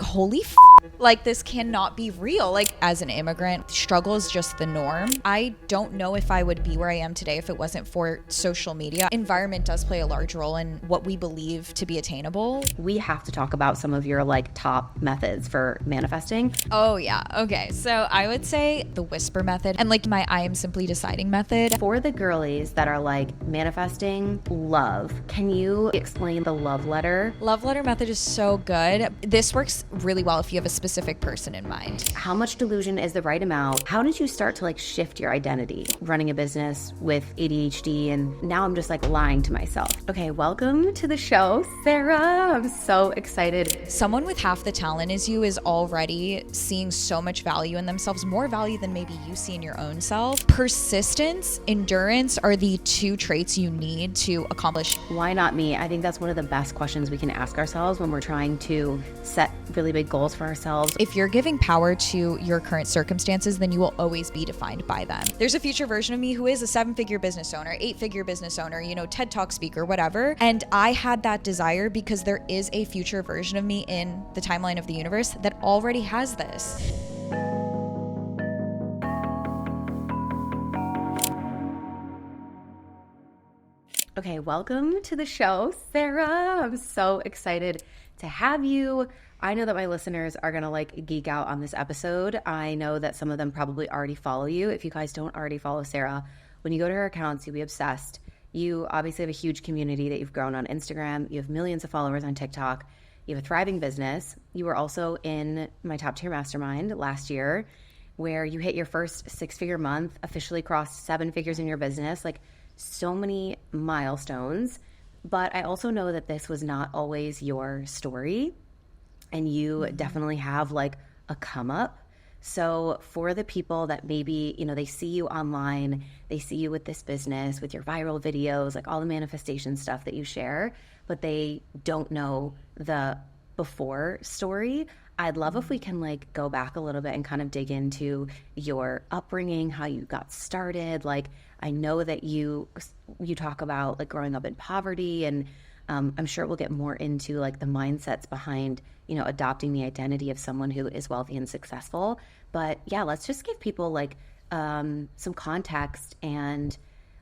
holy like this cannot be real. Like as an immigrant, struggle is just the norm. I don't know if I would be where I am today if it wasn't for social media. Environment does play a large role in what we believe to be attainable. We have to talk about some of your like top methods for manifesting. Oh yeah, okay. So I would say the whisper method and like my I am simply deciding method. For the girlies that are like manifesting love, can you explain the love letter? Love letter method is so good. This works really well if you have a specific person in mind. How much delusion is the right amount? How did you start to like shift your identity? Running a business with ADHD, and now I'm just like lying to myself. Okay, welcome to the show, Sarah. I'm so excited. Someone with half the talent as you is already seeing so much value in themselves, more value than maybe you see in your own self. Persistence, endurance are the two traits you need to accomplish. Why not me? I think that's one of the best questions we can ask ourselves when we're trying to set really big goals for ourselves. If you're giving power to your current circumstances, then you will always be defined by them. There's a future version of me who is a 7-figure business owner, 8-figure business owner, TED Talk speaker, whatever. And I had that desire because there is a future version of me in the timeline of the universe that already has this. Okay, welcome to the show, Sarah. I'm so excited to have you. I know that my listeners are going to like geek out on this episode. I know that some of them probably already follow you. If you guys don't already follow Sarah, when you go to her accounts, you'll be obsessed. You obviously have a huge community that you've grown on Instagram. You have millions of followers on TikTok. You have a thriving business. You were also in my top tier mastermind last year where you hit your first 6-figure month, officially crossed 7 figures in your business, like so many milestones. But I also know that this was not always your story. And you definitely have like a come up. So for the people that maybe, they see you online, they see you with this business, with your viral videos, like all the manifestation stuff that you share, but they don't know the before story. I'd love if we can like go back a little bit and kind of dig into your upbringing, how you got started. Like I know that you talk about like growing up in poverty, and I'm sure we'll get more into like the mindsets behind, adopting the identity of someone who is wealthy and successful. But yeah, let's just give people like some context and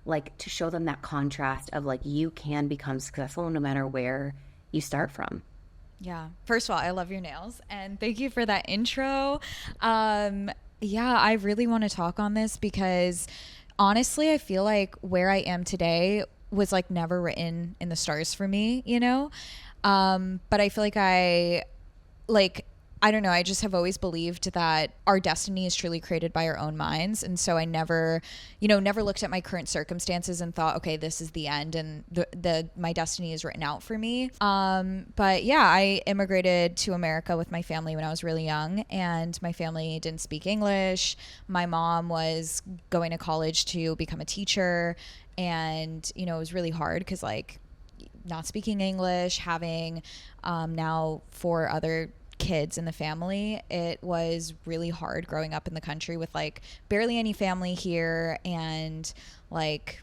like to show them that contrast of like you can become successful no matter where you start from. Yeah. First of all, I love your nails and thank you for that intro. Yeah, I really want to talk on this because honestly, I feel like where I am today was like never written in the stars for me, but I feel like I don't know, I just have always believed that our destiny is truly created by our own minds. And so I never looked at my current circumstances and thought, okay, this is the end and my destiny is written out for me. But yeah, I immigrated to America with my family when I was really young, and my family didn't speak English. My mom was going to college to become a teacher, and, it was really hard because like not speaking English, having now 4 other kids in the family, it was really hard growing up in the country with like barely any family here. And like,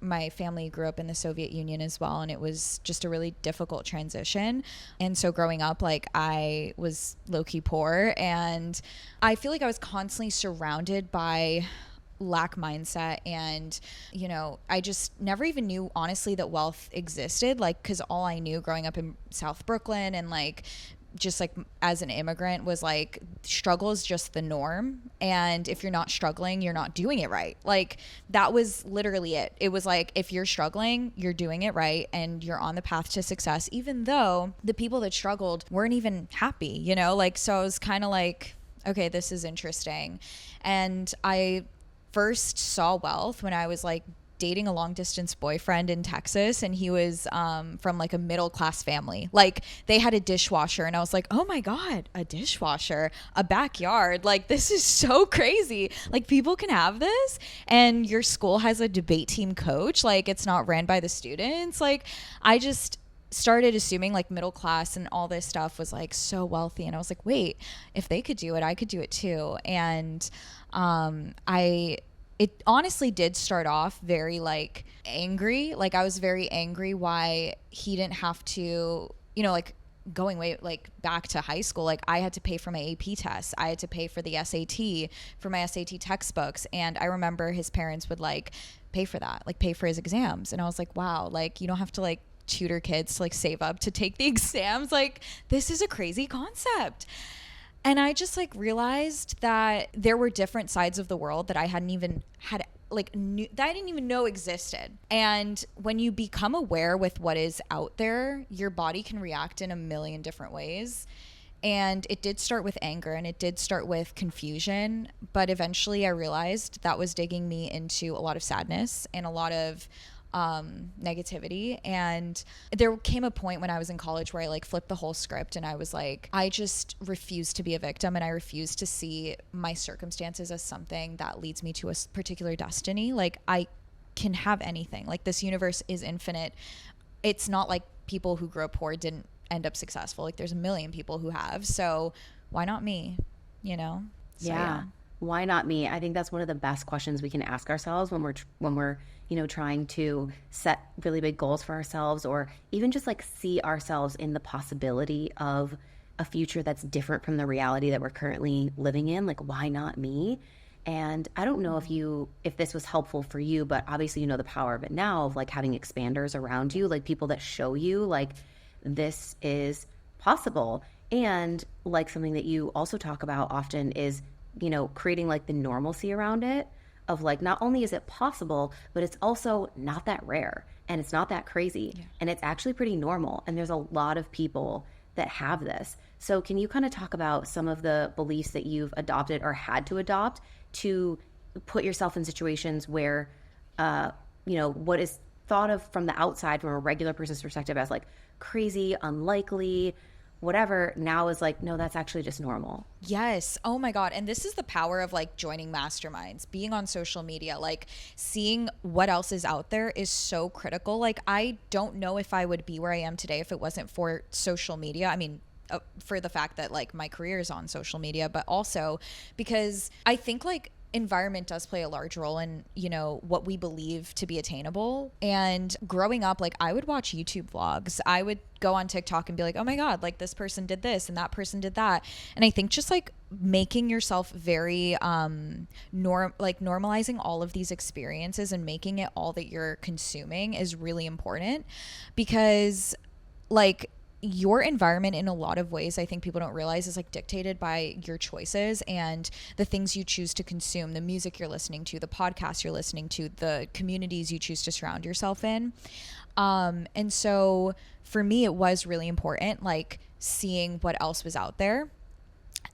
my family grew up in the Soviet Union as well, and it was just a really difficult transition. And so growing up, like I was low-key poor, and I feel like I was constantly surrounded by lack mindset, and I just never even knew honestly that wealth existed, like because all I knew growing up in South Brooklyn and like just like as an immigrant was like struggle is just the norm, and if you're not struggling, you're not doing it right. Like that was literally it. It was like if you're struggling, you're doing it right and you're on the path to success, even though the people that struggled weren't even happy, like so I was kind of like, okay, this is interesting. And I first saw wealth when I was like dating a long distance boyfriend in Texas, and he was from like a middle class family. Like they had a dishwasher, and I was like, oh my God, a dishwasher, a backyard. Like this is so crazy. Like people can have this, and your school has a debate team coach. Like it's not ran by the students. Like I just started assuming like middle class and all this stuff was like so wealthy, and I was like, wait, if they could do it, I could do it too. And it honestly did start off very like angry. Like I was very angry why he didn't have to, like going way like back to high school, like I had to pay for my AP tests. I had to pay for the SAT, for my SAT textbooks. And I remember his parents would like pay for that, like pay for his exams. And I was like, wow, like you don't have to like tutor kids to like save up to take the exams. Like this is a crazy concept. And I just like realized that there were different sides of the world that I hadn't even had like that I didn't even know existed. And when you become aware with what is out there, your body can react in a million different ways. And it did start with anger and it did start with confusion, but eventually I realized that was digging me into a lot of sadness and a lot of negativity. And there came a point when I was in college where I like flipped the whole script and I was like, I just refuse to be a victim and I refuse to see my circumstances as something that leads me to a particular destiny. Like I can have anything. Like this universe is infinite. It's not like people who grew up poor didn't end up successful. Like there's a million people who have. So why not me? You know? So, yeah. Why not me? I think that's one of the best questions we can ask ourselves when we're you know, trying to set really big goals for ourselves, or even just like see ourselves in the possibility of a future that's different from the reality that we're currently living in. Like, why not me? And I don't know if this was helpful for you, but obviously you know the power of it now, of like having expanders around you, like people that show you like this is possible. And like something that you also talk about often is, you know, creating like the normalcy around it, of like, not only is it possible, but it's also not that rare and it's not that crazy. Yeah. And it's actually pretty normal. And there's a lot of people that have this. So can you kind of talk about some of the beliefs that you've adopted or had to adopt to put yourself in situations where, you know, what is thought of from the outside, from a regular person's perspective, as like crazy, unlikely, whatever, now is like, no, that's actually just normal. Yes. Oh my God. And this is the power of like joining masterminds, being on social media, like seeing what else is out there is so critical. Like, I don't know if I would be where I am today if it wasn't for social media. I mean, for the fact that like my career is on social media, but also because I think like environment does play a large role in, you know, what we believe to be attainable. And growing up, like I would watch YouTube vlogs. I would go on TikTok and be like, oh my God, like this person did this and that person did that. And I think just like making yourself very normalizing all of these experiences and making it all that you're consuming is really important, because like your environment in a lot of ways, I think people don't realize, is like dictated by your choices and the things you choose to consume, the music you're listening to, the podcasts you're listening to, the communities you choose to surround yourself in. And so for me, it was really important, like seeing what else was out there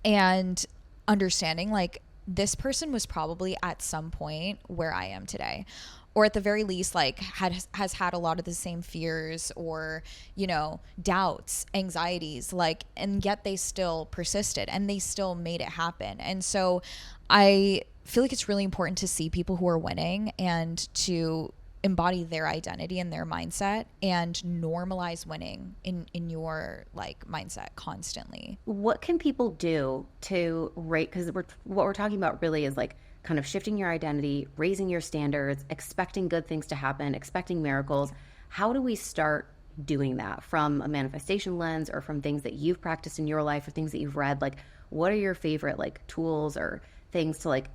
and understanding like this person was probably at some point where I am today, or at the very least like has had a lot of the same fears or, you know, doubts, anxieties, like, and yet they still persisted and they still made it happen. And so I feel like it's really important to see people who are winning and to embody their identity and their mindset and normalize winning in your like mindset constantly. What can people do to rate, because what we're talking about really is like kind of shifting your identity, raising your standards, expecting good things to happen, expecting miracles. How do we start doing that from a manifestation lens, or from things that you've practiced in your life or things that you've read? Like, what are your favorite like tools or things to like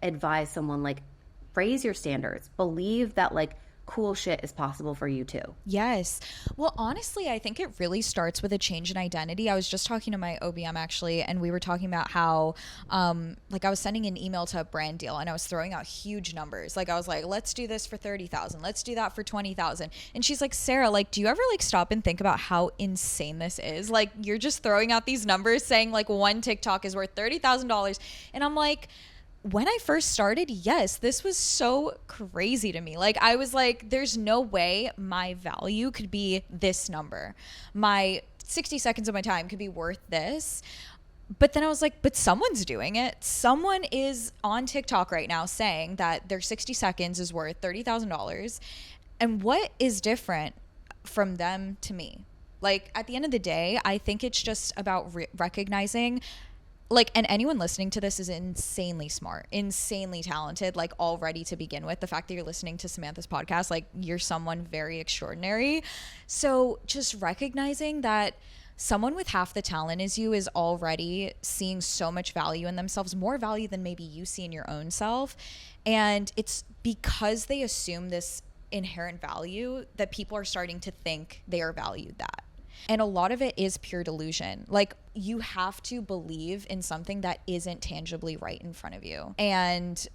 advise someone, like, raise your standards, believe that like cool shit is possible for you too? Yes. Well, honestly, I think it really starts with a change in identity. I was just talking to my OBM actually, and we were talking about how, like I was sending an email to a brand deal and I was throwing out huge numbers. Like I was like, let's do this for 30,000. Let's do that for 20,000. And she's like, Sarah, like, do you ever like stop and think about how insane this is? Like, you're just throwing out these numbers saying like one TikTok is worth $30,000. And I'm like, when I first started, yes, this was so crazy to me. Like, I was like, there's no way my value could be this number. My 60 seconds of my time could be worth this. But then I was like, but someone's doing it. Someone is on TikTok right now saying that their 60 seconds is worth $30,000. And what is different from them to me? Like, at the end of the day, I think it's just about recognizing, like, and anyone listening to this is insanely smart, insanely talented, like already to begin with. The fact that you're listening to Samantha's podcast, like, you're someone very extraordinary. So just recognizing that someone with half the talent as you is already seeing so much value in themselves, more value than maybe you see in your own self. And it's because they assume this inherent value that people are starting to think they are valued that. And a lot of it is pure delusion. Like, you have to believe in something that isn't tangibly right in front of you. And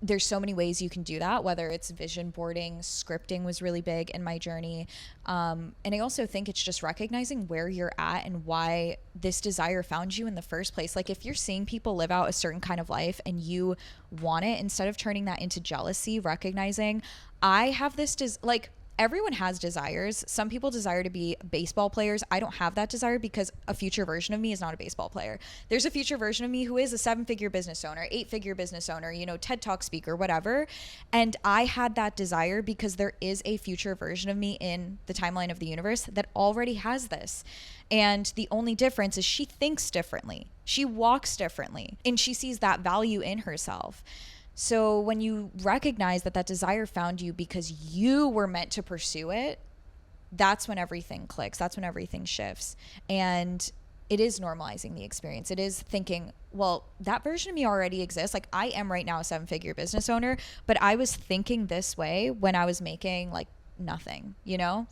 there's so many ways you can do that, whether it's vision boarding, scripting was really big in my journey. And I also think it's just recognizing where you're at and why this desire found you in the first place. Like, if you're seeing people live out a certain kind of life and you want it, instead of turning that into jealousy, recognizing I have this, like, everyone has desires. Some people desire to be baseball players. I don't have that desire because a future version of me is not a baseball player. There's a future version of me who is a 7-figure business owner, 8-figure business owner, you know, TED Talk speaker, whatever. And I had that desire because there is a future version of me in the timeline of the universe that already has this. And the only difference is she thinks differently. She walks differently, and she sees that value in herself. So when you recognize that that desire found you because you were meant to pursue it, that's when everything clicks. That's when everything shifts. And it is normalizing the experience. It is thinking, well, that version of me already exists. Like, I am right now a 7-figure business owner, but I was thinking this way when I was making like nothing, you know?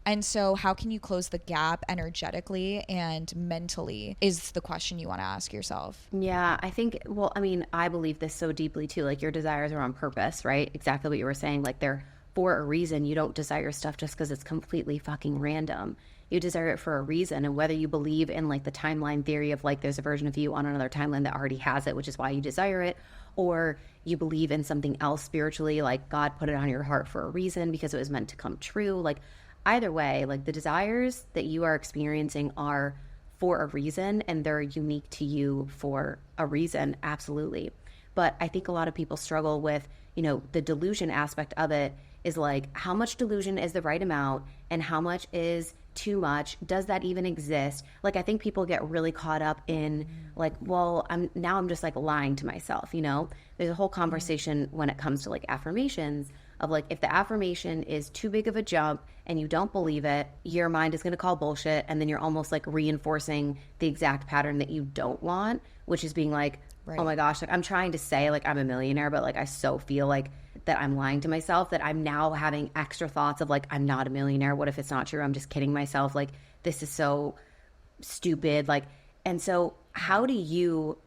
And so how can you close the gap energetically and mentally is the question you want to ask yourself. Yeah, I think, well, I mean, I believe this so deeply too. Like, your desires are on purpose, right? Exactly what you were saying. Like, they're for a reason. You don't desire stuff just because it's completely fucking random. You desire it for a reason. And whether you believe in like the timeline theory of like there's a version of you on another timeline that already has it, which is why you desire it, or you believe in something else spiritually, like God put it on your heart for a reason because it was meant to come true. Like, either way, like, the desires that you are experiencing are for a reason, and they're unique to you for a reason, absolutely. But I think a lot of people struggle with, you know, the delusion aspect of it is like, how much delusion is the right amount and how much is too much? Does that even exist? Like, I think people get really caught up in like, well, I'm just like lying to myself, you know? There's a whole conversation when it comes to like affirmations of like, if the affirmation is too big of a jump and you don't believe it, your mind is going to call bullshit, and then you're almost like reinforcing the exact pattern that you don't want, which is being like, right, oh my gosh, like, I'm trying to say like I'm a millionaire, but like I so feel like that I'm lying to myself, that I'm now having extra thoughts of like, I'm not a millionaire. What if it's not true? I'm just kidding myself. Like, this is so stupid. Like, and so how do you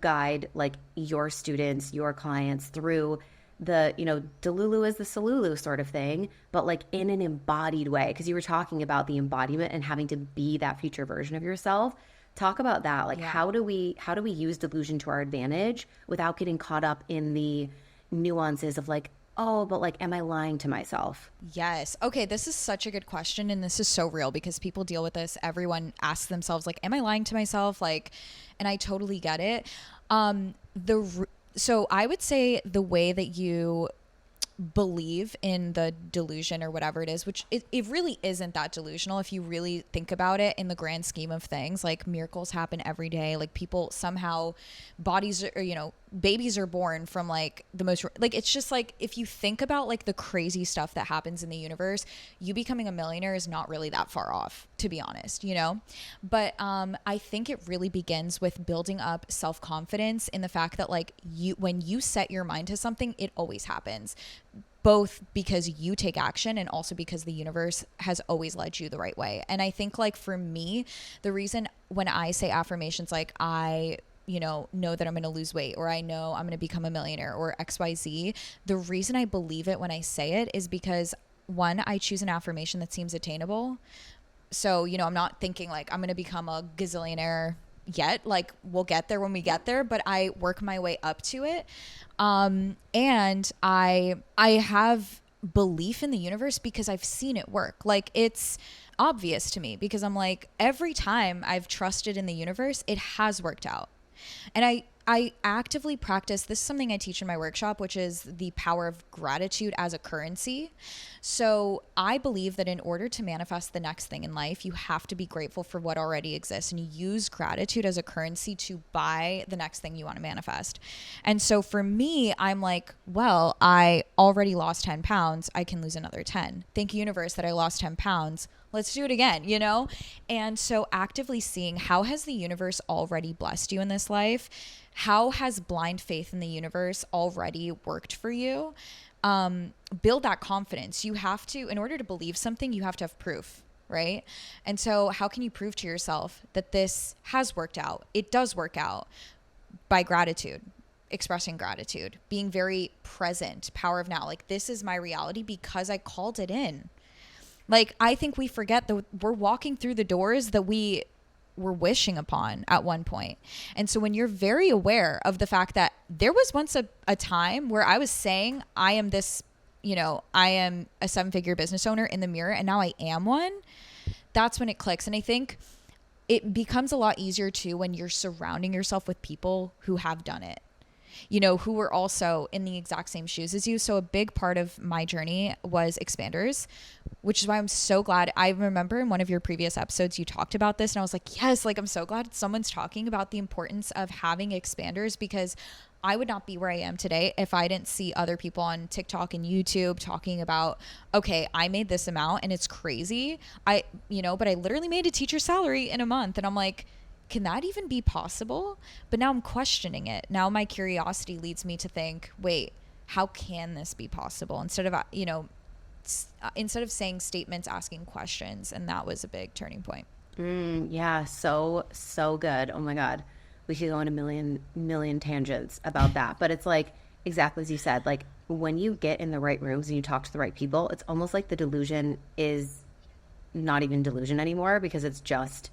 guide like your students, your clients through the, you know, Delulu is the Salulu sort of thing, but like in an embodied way? Because you were talking about the embodiment and having to be that future version of yourself. Talk about that. Like, how do we use delusion to our advantage without getting caught up in the nuances of like, oh, but like, am I lying to myself? Yes. Okay, this is such a good question, and this is so real because people deal with this. Everyone asks themselves like, am I lying to myself? Like, and I totally get it. So I would say the way that you believe in the delusion or whatever it is, which it really isn't that delusional if you really think about it in the grand scheme of things. Like, miracles happen every day. Like, people somehow, bodies are, you know, babies are born from like the most, like, it's just like, if you think about like the crazy stuff that happens in the universe, you becoming a millionaire is not really that far off, to be honest, you know? But I think it really begins with building up self-confidence in the fact that like when you set your mind to something, it always happens, both because you take action and also because the universe has always led you the right way. And I think like for me, the reason when I say affirmations, like I, you know that I'm going to lose weight, or I know I'm going to become a millionaire, or XYZ, the reason I believe it when I say it is because, one, I choose an affirmation that seems attainable. So, you know, I'm not thinking like I'm going to become a gazillionaire yet. Like, we'll get there when we get there, but I work my way up to it. And I have belief in the universe because I've seen it work. Like, it's obvious to me because I'm like, every time I've trusted in the universe, it has worked out. And I actively practice, this is something I teach in my workshop, which is the power of gratitude as a currency. So I believe that in order to manifest the next thing in life, you have to be grateful for what already exists and use gratitude as a currency to buy the next thing you want to manifest. And so for me, I'm like, well, I already lost 10 pounds. I can lose another 10. Thank you, universe, that I lost 10 pounds. let's do it again, you know? And so actively seeing, how has the universe already blessed you in this life? How has blind faith in the universe already worked for you? Build that confidence. You have to, in order to believe something, you have to have proof, right? And so how can you prove to yourself that this has worked out? It does work out by gratitude, expressing gratitude, being very present, power of now. Like, this is my reality because I called it in. Like, I think we forget that we're walking through the doors that we were wishing upon at one point. And so when you're very aware of the fact that there was once a time where I was saying, I am this, you know, I am a 7-figure business owner in the mirror, and now I am one, that's when it clicks. And I think it becomes a lot easier too when you're surrounding yourself with people who have done it, you know, who were also in the exact same shoes as you. So a big part of my journey was expanders, which is why I'm so glad. I remember in one of your previous episodes, you talked about this, and I was like, yes, like, I'm so glad someone's talking about the importance of having expanders, because I would not be where I am today if I didn't see other people on TikTok and YouTube talking about, okay, I made this amount and it's crazy. But I literally made a teacher salary in a month, and I'm like, can that even be possible? But now I'm questioning it. Now my curiosity leads me to think, wait, how can this be possible? Instead of saying statements, asking questions. And that was a big turning point. Yeah, so good. Oh my God. We could go on a million tangents about that. But it's like, exactly as you said, like, when you get in the right rooms and you talk to the right people, it's almost like the delusion is not even delusion anymore, because it's just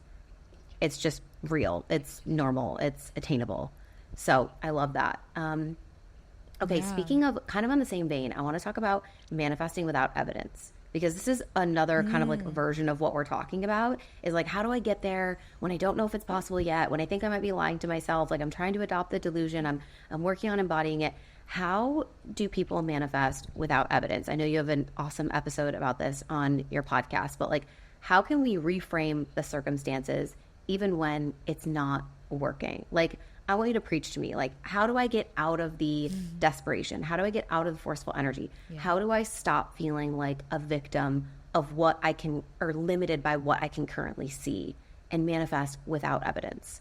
real. It's normal. It's attainable. So I love that. Okay, yeah. Speaking of, kind of on the same vein, I want to talk about manifesting without evidence, because this is another kind of like version of what we're talking about, is like, how do I get there when I don't know if it's possible yet, when I think I might be lying to myself, like I'm trying to adopt the delusion, I'm working on embodying it. How do people manifest without evidence? I know you have an awesome episode about this on your podcast, but like, how can we reframe the circumstances even when it's not working? Like, I want you to preach to me. Like, how do I get out of the desperation? How do I get out of the forceful energy? Yeah. How do I stop feeling like a victim of what I can, or limited by what I can currently see, and manifest without evidence?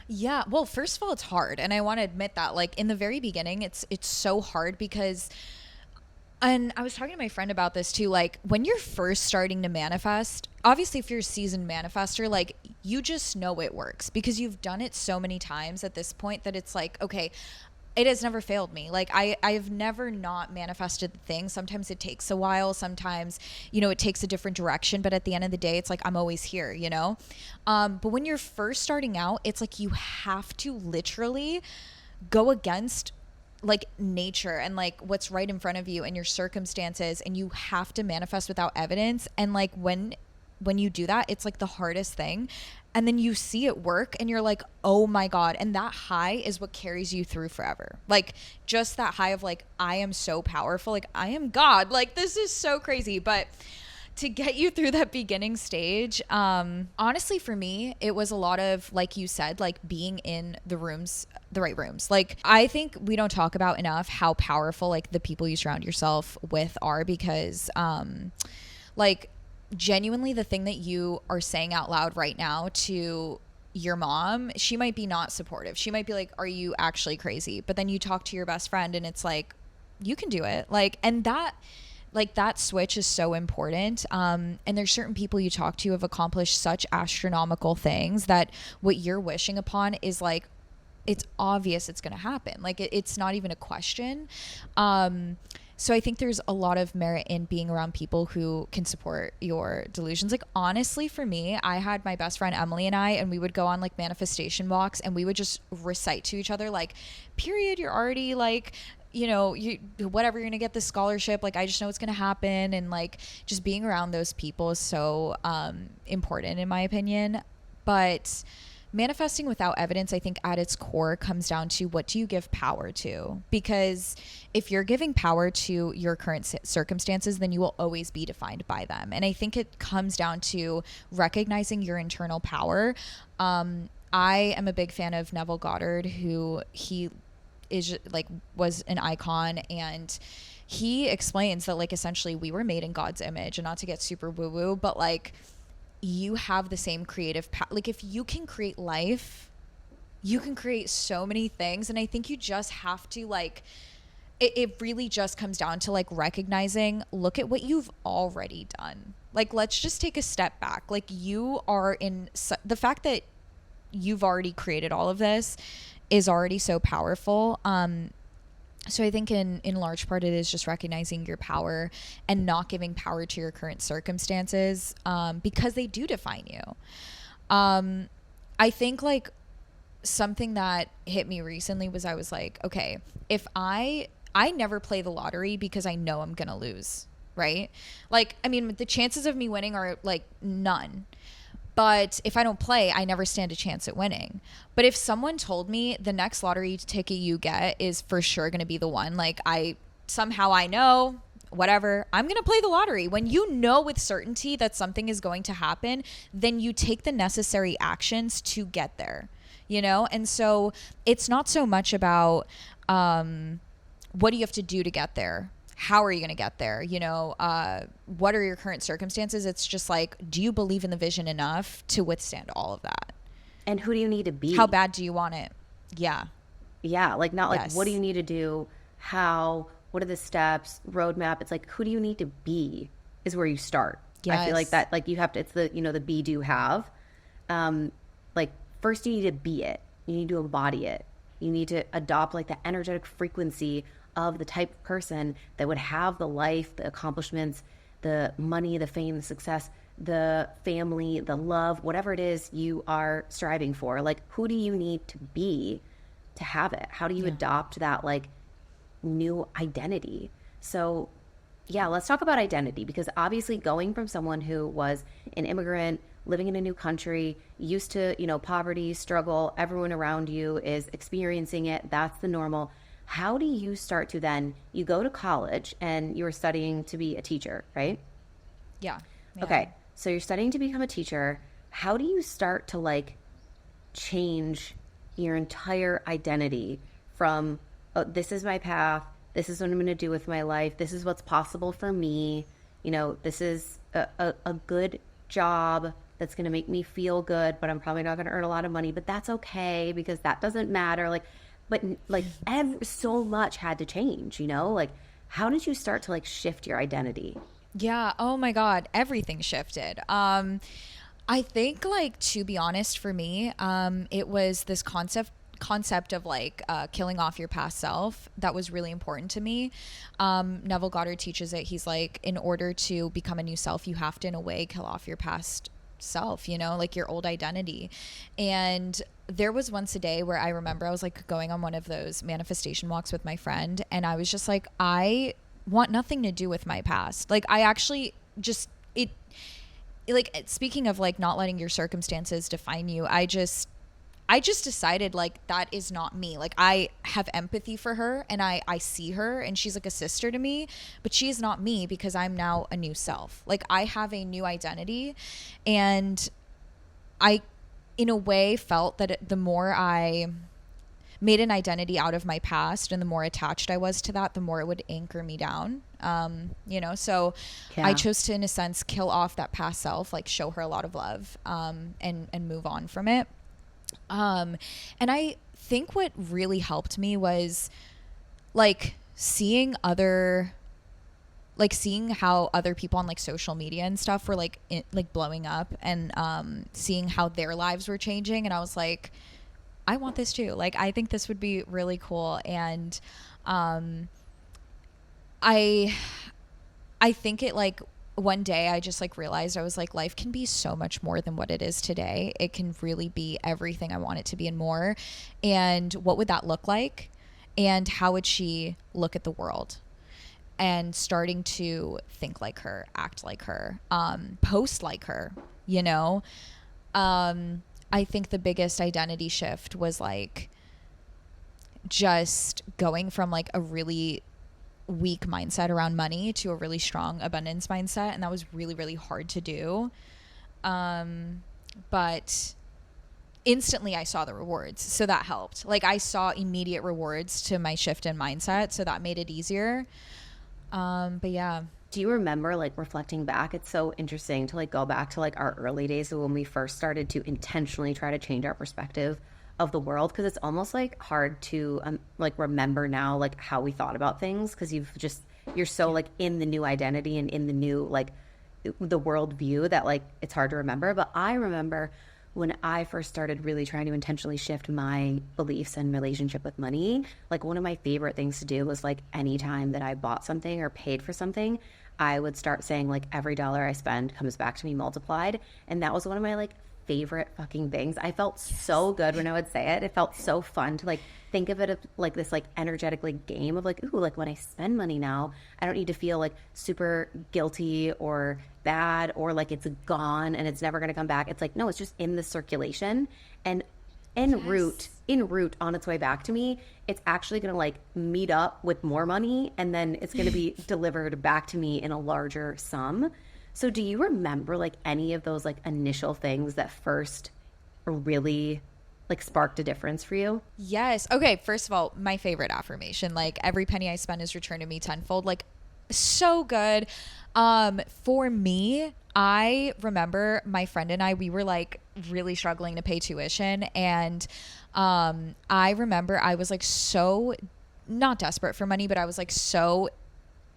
Yeah. Well, first of all, it's hard. And I want to admit that, like, in the very beginning, it's so hard because, and I was talking to my friend about this too, like, when you're first starting to manifest, obviously if you're a seasoned manifester, like, you just know it works because you've done it so many times at this point that it's like, okay, it has never failed me. Like, I've never not manifested the thing. Sometimes it takes a while. Sometimes, it takes a different direction. But at the end of the day, it's like, I'm always here, But when you're first starting out, it's like you have to literally go against like nature and like what's right in front of you and your circumstances, and you have to manifest without evidence. And like when you do that, it's like the hardest thing. And then you see it work and you're like, oh my God. And that high is what carries you through forever. Like, just that high of like, I am so powerful. Like, I am God. Like, this is so crazy. But to get you through that beginning stage, honestly, for me, it was a lot of, like you said, like being in the right rooms. Like, I think we don't talk about enough how powerful like the people you surround yourself with are, because like, genuinely, the thing that you are saying out loud right now to your mom, she might be not supportive. She might be like, are you actually crazy? But then you talk to your best friend and it's like, you can do it. Like, and that switch is so important. And there's certain people you talk to who have accomplished such astronomical things that what you're wishing upon is like, it's obvious it's going to happen. Like, it's not even a question. So I think there's a lot of merit in being around people who can support your delusions. Like, honestly, for me, I had my best friend Emily and we would go on like manifestation walks, and we would just recite to each other like, period, you're already like, you whatever, you're gonna get this scholarship. Like, I just know it's gonna happen. And like, just being around those people is so important in my opinion. But manifesting without evidence, I think at its core comes down to, what do you give power to? Because if you're giving power to your current circumstances, then you will always be defined by them. And I think it comes down to recognizing your internal power. I am a big fan of Neville Goddard, who he is like, was an icon, and he explains that like essentially we were made in God's image, and not to get super woo woo, but like you have the same creative like if you can create life, you can create so many things. And I think you just have to like it really just comes down to like recognizing, look at what you've already done. Like, let's just take a step back. Like, you are in the fact that you've already created all of this is already so powerful. So I think in large part, it is just recognizing your power and not giving power to your current circumstances, because they do define you. I think like something that hit me recently was I was like, okay, if I never play the lottery because I know I'm going to lose, right? Like, I mean, the chances of me winning are like none. But if I don't play, I never stand a chance at winning. But if someone told me the next lottery ticket you get is for sure going to be the one, like I know, whatever, I'm going to play the lottery. When you know with certainty that something is going to happen, then you take the necessary actions to get there, you know? And so it's not so much about what do you have to do to get there? How are you going to get there? You know, what are your current circumstances? It's just like, do you believe in the vision enough to withstand all of that? And who do you need to be? How bad do you want it? Yeah. Yeah. Like, not like, Yes. what do you need to do? How, what are the steps, roadmap? It's like, who do you need to be is where you start. I feel like Yes. that, like you have to, it's the, you know, the be, do, have. Like first you need to be it. You need to embody it. You need to adopt like the energetic frequency of the type of person that would have the life, the accomplishments, the money, the fame, the success, the family, the love, whatever it is you are striving for. Like, who do you need to be to have it? How do you adopt that like new identity? So yeah, let's talk about identity, because obviously going from someone who was an immigrant, living in a new country, used to, you know, poverty, struggle, everyone around you is experiencing it. That's the normal. How do you start to then, you go to college and you're studying to be a teacher, right? Yeah. Okay. So you're studying to become a teacher. How do you start to like change your entire identity from, oh, this is my path, this is what I'm going to do with my life, this is what's possible for me, you know, this is a good job that's going to make me feel good, but I'm probably not going to earn a lot of money, but that's okay because that doesn't matter. Like, but like so much had to change, you know? Like, how did you start to like shift your identity? Yeah. Oh my God. Everything shifted. I think like, to be honest, for me, it was this concept of like killing off your past self that was really important to me. Neville Goddard teaches it. He's like, in order to become a new self, you have to in a way kill off your past self, you know, like your old identity. And there was once a day where I remember I was like going on one of those manifestation walks with my friend, and I was just like, I want nothing to do with my past. Like, I actually just like, speaking of like not letting your circumstances define you, I just decided like that is not me. Like, I have empathy for her, and I see her, and she's like a sister to me, but she is not me because I'm now a new self. Like, I have a new identity, and I, in a way, felt that the more I made an identity out of my past and the more attached I was to that, the more it would anchor me down. You know, so Yeah. I chose to, in a sense, kill off that past self, like show her a lot of love, and move on from it. And I think what really helped me was like seeing how other people on like social media and stuff were like like blowing up, and seeing how their lives were changing. And I was like, I want this too. Like, I think this would be really cool. And I think it like, one day I just like realized, I was like, life can be so much more than what it is today. It can really be everything I want it to be and more. And what would that look like? And how would she look at the world? And starting to think like her, act like her, post like her, you know? I think the biggest identity shift was like just going from like a really weak mindset around money to a really strong abundance mindset, and that was really, really hard to do. But instantly I saw the rewards, so that helped. Like, I saw immediate rewards to my shift in mindset, so that made it easier. But yeah. Do you remember like reflecting back? It's so interesting to like go back to like our early days of when we first started to intentionally try to change our perspective of the world, because it's almost like hard to like remember now like how we thought about things, because you're so like in the new identity and in the new like the world view that like it's hard to remember. But I remember when I first started really trying to intentionally shift my beliefs and relationship with money, like one of my favorite things to do was like anytime that I bought something or paid for something, I would start saying like every dollar I spend comes back to me multiplied. And that was one of my like favorite fucking things. I felt so good when I would say it. It felt so fun to like think of it as like this like energetically game of like, ooh, like when I spend money now, I don't need to feel like super guilty or bad or like it's gone and it's never going to come back. It's like, no, it's just in the circulation. And en route on its way back to me, it's actually going to like meet up with more money, and then it's going to be delivered back to me in a larger sum. So do you remember like any of those like initial things that first really like sparked a difference for you? Yes. Okay. First of all, my favorite affirmation, like every penny I spend is returned to me tenfold. Like so good. For me, I remember my friend and I, we were like really struggling to pay tuition. And, I remember I was like so not desperate for money, but I was like so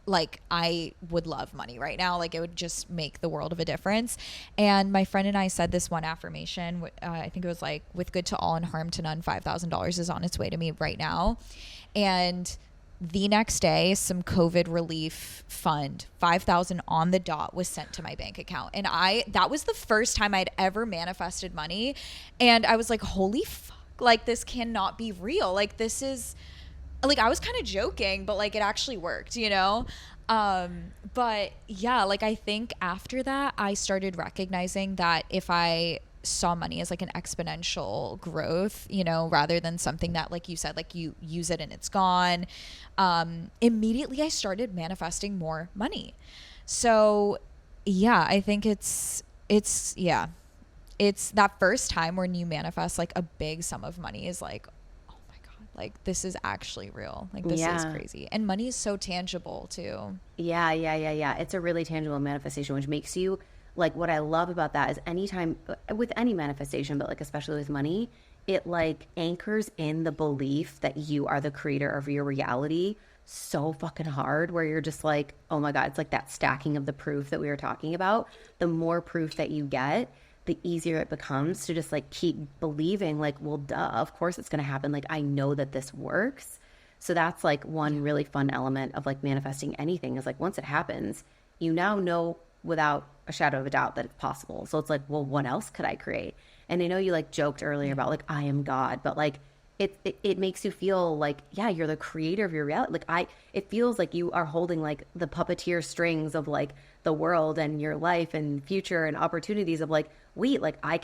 like I would love money right now. Like it would just make the world of a difference. And my friend and I said this one affirmation. I think it was like, with good to all and harm to none, $5,000 is on its way to me right now. And the next day, some COVID relief fund, 5,000 on the dot, was sent to my bank account. And that was the first time I'd ever manifested money. And I was like, holy fuck, like this cannot be real. Like this is, like I was kind of joking, but like it actually worked, you know? But yeah, like I think after that, I started recognizing that if I saw money as like an exponential growth, you know, rather than something that, like you said, like you use it and it's gone, immediately I started manifesting more money. So yeah, I think it's that first time when you manifest like a big sum of money is like, like this is actually real. Like this is crazy. And money is so tangible too. Yeah. It's a really tangible manifestation, which makes you like, what I love about that is anytime with any manifestation, but like especially with money, it like anchors in the belief that you are the creator of your reality so fucking hard, where you're just like, oh my God, it's like that stacking of the proof that we were talking about. The more proof that you get, the easier it becomes to just like keep believing like, well, duh, of course it's going to happen. Like, I know that this works. So that's like one really fun element of like manifesting anything, is like once it happens, you now know without a shadow of a doubt that it's possible. So it's like, well, what else could I create? And I know you like joked earlier about like, I am God, but like it makes you feel like, yeah, you're the creator of your reality. Like it feels like you are holding like the puppeteer strings of like the world and your life and future and opportunities of like, wait, like I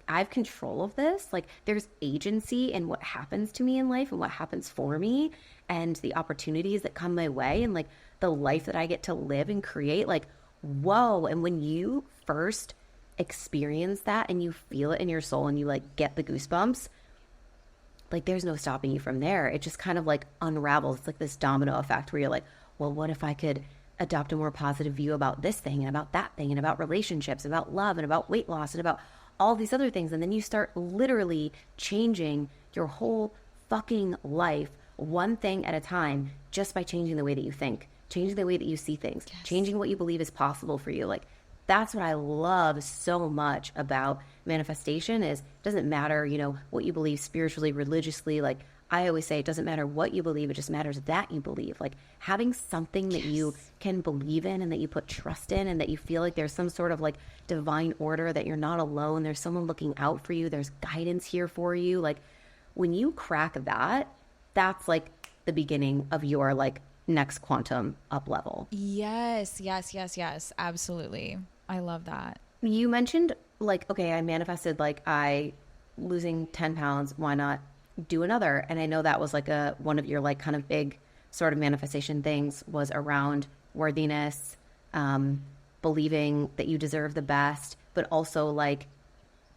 have control of this. Like there's agency in what happens to me in life and what happens for me and the opportunities that come my way and like the life that I get to live and create. Like, whoa. And when you first experience that and you feel it in your soul and you like get the goosebumps, like there's no stopping you from there. It just kind of like unravels. It's like this domino effect where you're like, well, what if I could adopt a more positive view about this thing and about that thing and about relationships, and about love and about weight loss and about all these other things. And then you start literally changing your whole fucking life one thing at a time, just by changing the way that you think, changing the way that you see things, changing what you believe is possible for you. Like that's what I love so much about manifestation. Is it doesn't matter, you know, what you believe spiritually, religiously. Like I always say, it doesn't matter what you believe. It just matters that you believe. Like having something that you can believe in and that you put trust in and that you feel like there's some sort of like divine order, that you're not alone. There's someone looking out for you. There's guidance here for you. Like when you crack that, that's like the beginning of your like next quantum up level. Yes. Absolutely. I love that. You mentioned like, okay, I manifested like I losing 10 pounds. Why not do another? And I know that was like one of your like kind of big sort of manifestation things was around worthiness, believing that you deserve the best, but also like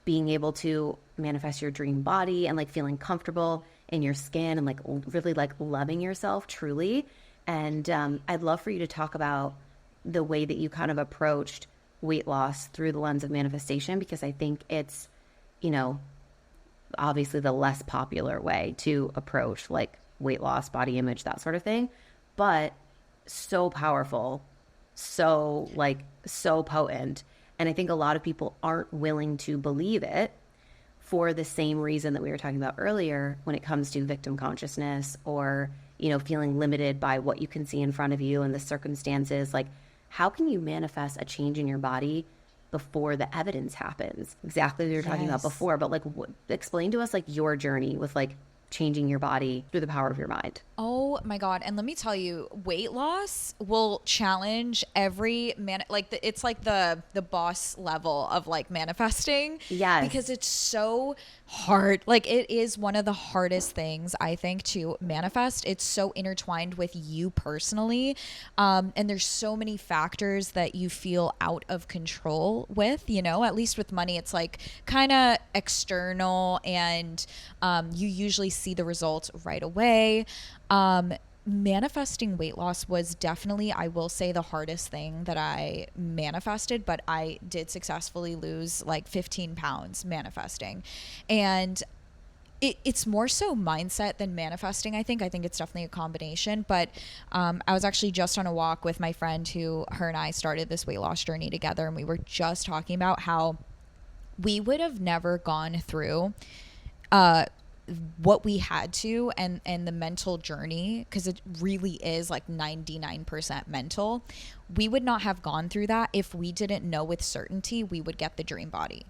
being able to manifest your dream body and like feeling comfortable in your skin and like really like loving yourself truly. And I'd love for you to talk about the way that you kind of approached weight loss through the lens of manifestation, because I think it's, you know, obviously the less popular way to approach like weight loss, body image, that sort of thing, but so powerful, so like so potent. And I think a lot of people aren't willing to believe it for the same reason that we were talking about earlier when it comes to victim consciousness, or, you know, feeling limited by what you can see in front of you and the circumstances. Like, how can you manifest a change in your body before the evidence happens? Exactly what we were talking about before, but like, explain to us like your journey with like changing your body through the power of your mind. Oh my God. And let me tell you, weight loss will challenge every man. Like it's like the boss level of like manifesting. Yes. Because it's so hard. Like it is one of the hardest things I think to manifest. It's so intertwined with you personally. And there's so many factors that you feel out of control with, you know, at least with money, it's like kind of external, and you usually see the results right away. Manifesting weight loss was definitely, I will say, the hardest thing that I manifested, but I did successfully lose like 15 pounds manifesting. And it's more so mindset than manifesting. I think it's definitely a combination, but I was actually just on a walk with my friend who, her and I started this weight loss journey together. And we were just talking about how we would have never gone through, what we had to, and the mental journey, because it really is like 99% mental. We would not have gone through that if we didn't know with certainty we would get the dream body.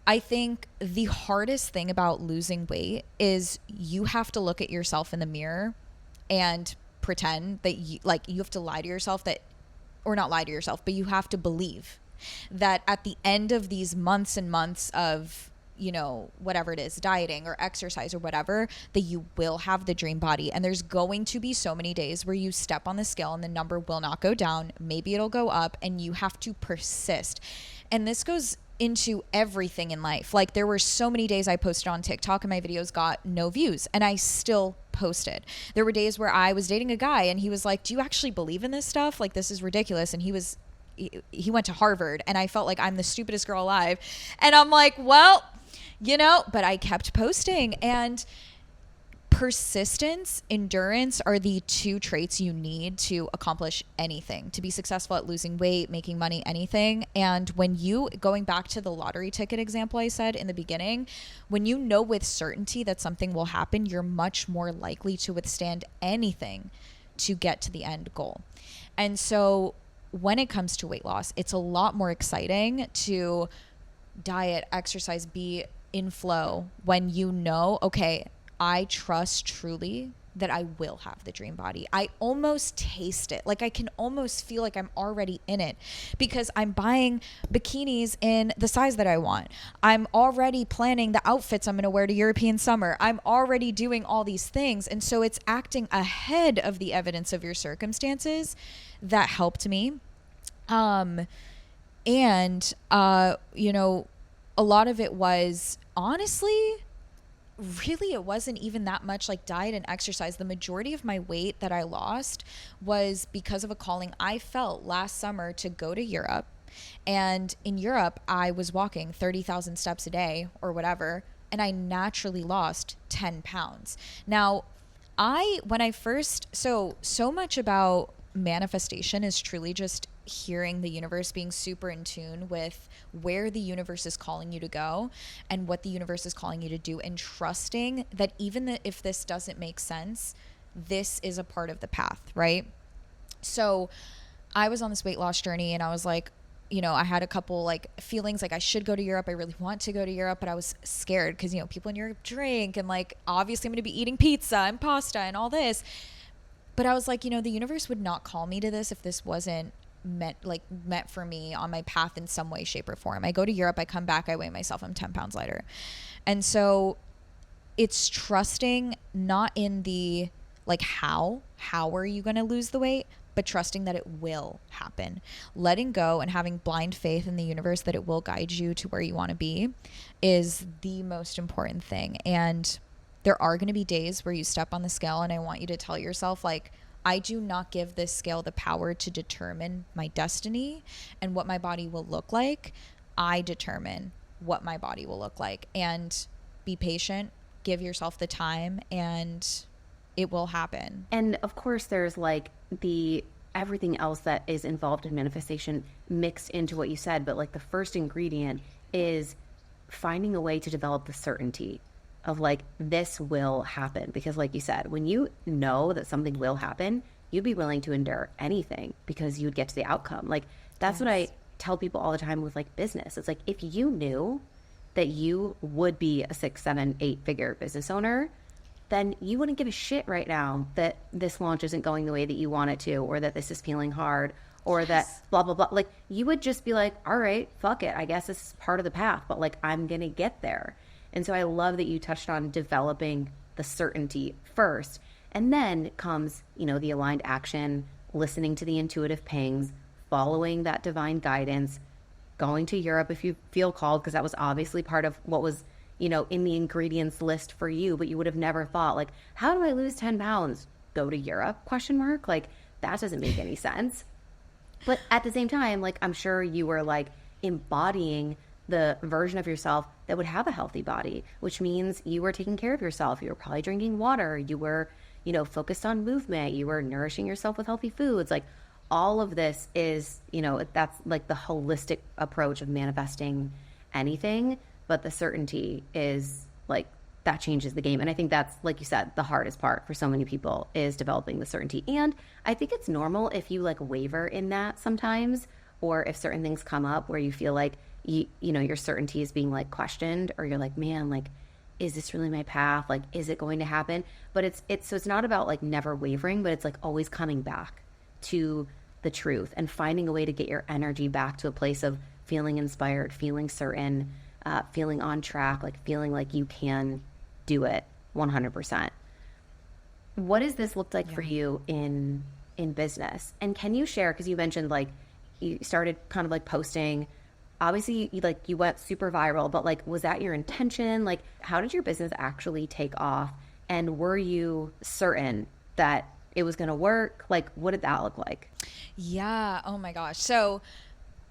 I think the hardest thing about losing weight is you have to look at yourself in the mirror and pretend that you have to lie to yourself, that, or not lie to yourself, but you have to believe that at the end of these months and months of, you know, whatever it is, dieting or exercise or whatever, that you will have the dream body. And there's going to be so many days where you step on the scale and the number will not go down. Maybe it'll go up, and you have to persist. And this goes into everything in life. Like there were so many days I posted on TikTok and my videos got no views, and I still posted. There were days where I was dating a guy and he was like, "Do you actually believe in this stuff? Like this is ridiculous." And he went to Harvard, and I felt like I'm the stupidest girl alive. And I'm like, well, you know, but I kept posting. And persistence, endurance are the two traits you need to accomplish anything, to be successful at losing weight, making money, anything. And when you, going back to the lottery ticket example I said in the beginning, when you know with certainty that something will happen, you're much more likely to withstand anything to get to the end goal. And so when it comes to weight loss, it's a lot more exciting to diet, exercise, be in flow when you know, okay, I trust truly that I will have the dream body. I almost taste it. Like I can almost feel like I'm already in it, because I'm buying bikinis in the size that I want. I'm already planning the outfits I'm going to wear to European summer. I'm already doing all these things. And so it's acting ahead of the evidence of your circumstances that helped me. You know, a lot of it was honestly, really, it wasn't even that much like diet and exercise. The majority of my weight that I lost was because of a calling I felt last summer to go to Europe. And in Europe, I was walking 30,000 steps a day or whatever, and I naturally lost 10 pounds. Now, so much about manifestation is truly just hearing the universe, being super in tune with where the universe is calling you to go and what the universe is calling you to do, and trusting that even if this doesn't make sense, this is a part of the path, right? So I was on this weight loss journey, and I was like, you know, I had a couple like feelings like I should go to Europe. I really want to go to Europe, but I was scared because, you know, people in Europe drink, and like obviously I'm going to be eating pizza and pasta and all this. But I was like, you know, the universe would not call me to this if this wasn't meant for me on my path in some way, shape, or form. I go to Europe, I come back, I weigh myself, I'm 10 pounds lighter. And so it's trusting not in the like how are you going to lose the weight, but trusting that it will happen. Letting go and having blind faith in the universe that it will guide you to where you want to be is the most important thing. And there are going to be days where you step on the scale, and I want you to tell yourself like, I do not give this scale the power to determine my destiny and what my body will look like. I determine what my body will look like. And be patient, give yourself the time, and it will happen. And of course, there's like the everything else that is involved in manifestation mixed into what you said. But like the first ingredient is finding a way to develop the certainty of like, this will happen. Because like you said, when you know that something will happen, you'd be willing to endure anything because you'd get to the outcome. Like that's what I tell people all the time with like business. It's like, if you knew that you would be a 6, 7, 8-figure business owner, then you wouldn't give a shit right now that this launch isn't going the way that you want it to, or that this is feeling hard, or that blah, blah, blah. Like you would just be like, all right, fuck it. I guess this is part of the path, but like, I'm going to get there. And so I love that you touched on developing the certainty first. And then comes, you know, the aligned action, listening to the intuitive pings, following that divine guidance, going to Europe if you feel called, because that was obviously part of what was, you know, in the ingredients list for you, but you would have never thought like, how do I lose 10 pounds? Go to Europe? ? Like that doesn't make any sense. But at the same time, like I'm sure you were like embodying the version of yourself that would have a healthy body, which means you were taking care of yourself. You were probably drinking water. You were, you know, focused on movement. You were nourishing yourself with healthy foods. Like all of this is, you know, that's like the holistic approach of manifesting anything. But the certainty is like, that changes the game. And I think that's, like you said, the hardest part for so many people is developing the certainty. And I think it's normal if you like waver in that sometimes, or if certain things come up where you feel like you know, your certainty is being like questioned, or you're like, man, like, is this really my path? Like, is it going to happen? But so it's not about like never wavering, but it's like always coming back to the truth and finding a way to get your energy back to a place of feeling inspired, feeling certain, feeling on track, like feeling like you can do it 100%. What does this look like for you in business? And can you share, because you mentioned like you started kind of like posting, obviously you went super viral, but like, was that your intention? Like, how did your business actually take off? And were you certain that it was going to work? Like, what did that look like? Yeah. Oh my gosh. So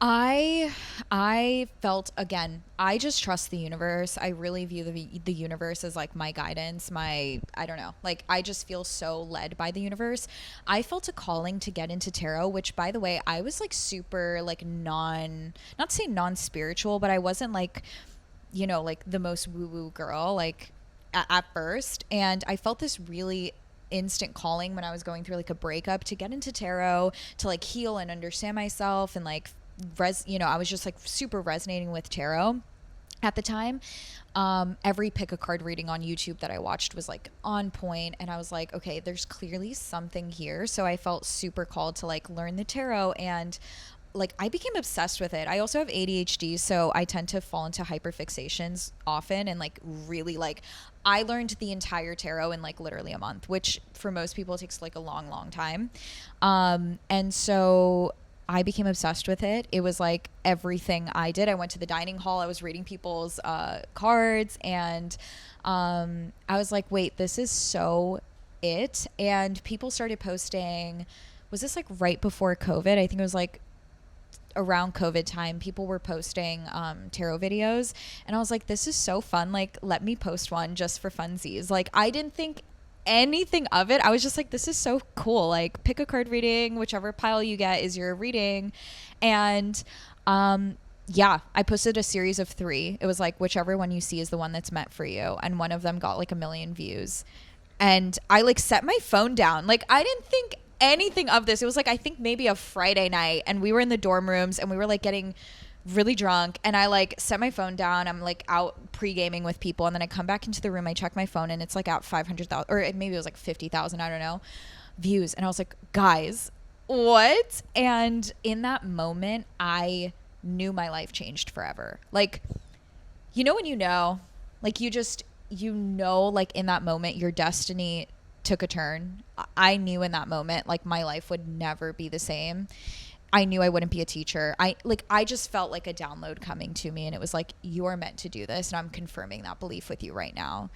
I felt, again, I just trust the universe. I really view the universe as like my guidance, I don't know, like I just feel so led by the universe. I felt a calling to get into tarot, which by the way, I was like super like not to say non-spiritual, but I wasn't like, you know, like the most woo-woo girl, like at first. And I felt this really instant calling when I was going through like a breakup to get into tarot, to like heal and understand myself, and like I was just like super resonating with tarot at the time. Every pick a card reading on YouTube that I watched was like on point, and I was like, okay, there's clearly something here. So I felt super called to like learn the tarot, and like I became obsessed with it. I also have ADHD, so I tend to fall into hyperfixations often, and like really like I learned the entire tarot in like literally a month, which for most people takes like a long time. And so I became obsessed with it. It was like everything I did. I went to the dining hall. I was reading people's cards, and I was like, wait, this is so it. And people started posting, was this like right before COVID? I think it was like around COVID time. People were posting tarot videos, and I was like, this is so fun. Like, let me post one just for funsies. Like, I didn't think anything of it. I was just like, this is so cool. Like, pick a card reading, whichever pile you get is your reading. And yeah, I posted a series of 3. It was like, whichever one you see is the one that's meant for you. And one of them got like 1 million views. And I like set my phone down. Like, I didn't think anything of this. It was like, I think maybe a Friday night, and we were in the dorm rooms, and we were like getting really drunk, and I like set my phone down. I'm like out pre-gaming with people, and then I come back into the room, I check my phone, and it's like at 500,000, or maybe it was like 50,000, I don't know, views. And I was like, guys, what? And in that moment, I knew my life changed forever. Like, you know, when you know, like you know, like in that moment, your destiny took a turn. I knew in that moment, like my life would never be the same. I knew I wouldn't be a teacher. I just felt like a download coming to me, and it was like, you are meant to do this, and I'm confirming that belief with you right now.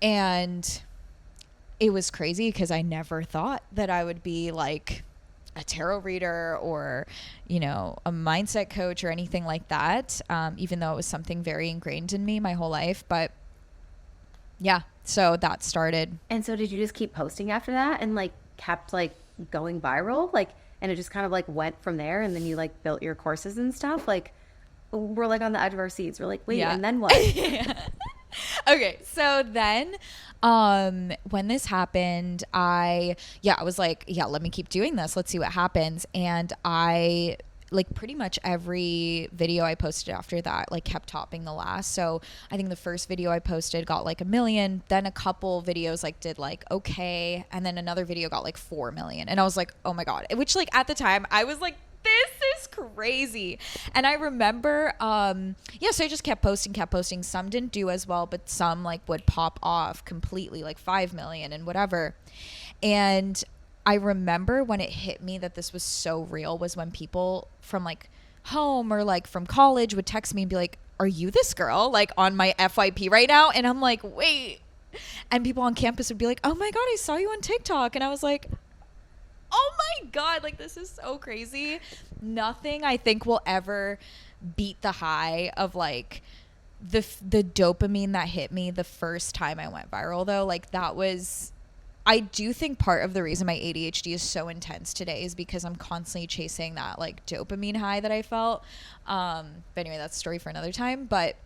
And it was crazy because I never thought that I would be like a tarot reader or, you know, a mindset coach or anything like that, even though it was something very ingrained in me my whole life. But yeah, so that started. And so did you just keep posting after that and like kept like going viral? Like, and it just kind of like went from there, and then you like built your courses and stuff? Like, we're like on the edge of our seats. We're like, wait, Yeah. and then what? Okay, so then when this happened, I was like, yeah, let me keep doing this. Let's see what happens. And I like pretty much every video I posted after that like kept topping the last. So I think the first video I posted got like 1 million, then a couple videos like did like okay, and then another video got like 4 million. And I was like, oh my God. Which like at the time I was like, this is crazy. And I remember so I just kept posting. Some didn't do as well, but some like would pop off completely, like 5 million and whatever. And I remember when it hit me that this was so real was when people from like home or like from college would text me and be like, are you this girl like on my FYP right now? And I'm like, wait. And people on campus would be like, oh my God, I saw you on TikTok. And I was like, oh my God, like this is so crazy. Nothing I think will ever beat the high of like the dopamine that hit me the first time I went viral though. Like that was, I do think part of the reason my ADHD is so intense today is because I'm constantly chasing that like dopamine high that I felt. But anyway, that's a story for another time. But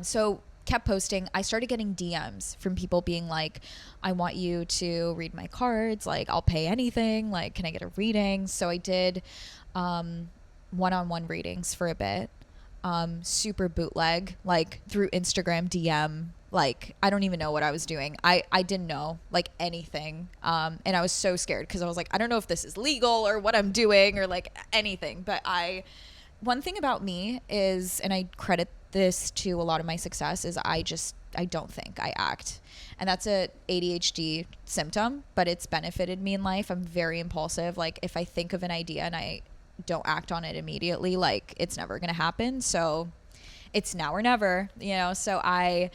so kept posting. I started getting DMs from people being like, I want you to read my cards. Like, I'll pay anything. Like, can I get a reading? So I did one-on-one readings for a bit. Super bootleg, like through Instagram DM. Like, I don't even know what I was doing. I didn't know like anything. And I was so scared because I was like, I don't know if this is legal or what I'm doing or like anything. But one thing about me is, and I credit this to a lot of my success, is I don't think, I act. And that's a ADHD symptom, but it's benefited me in life. I'm very impulsive. Like if I think of an idea and I don't act on it immediately, like it's never going to happen. So it's now or never, you know? So I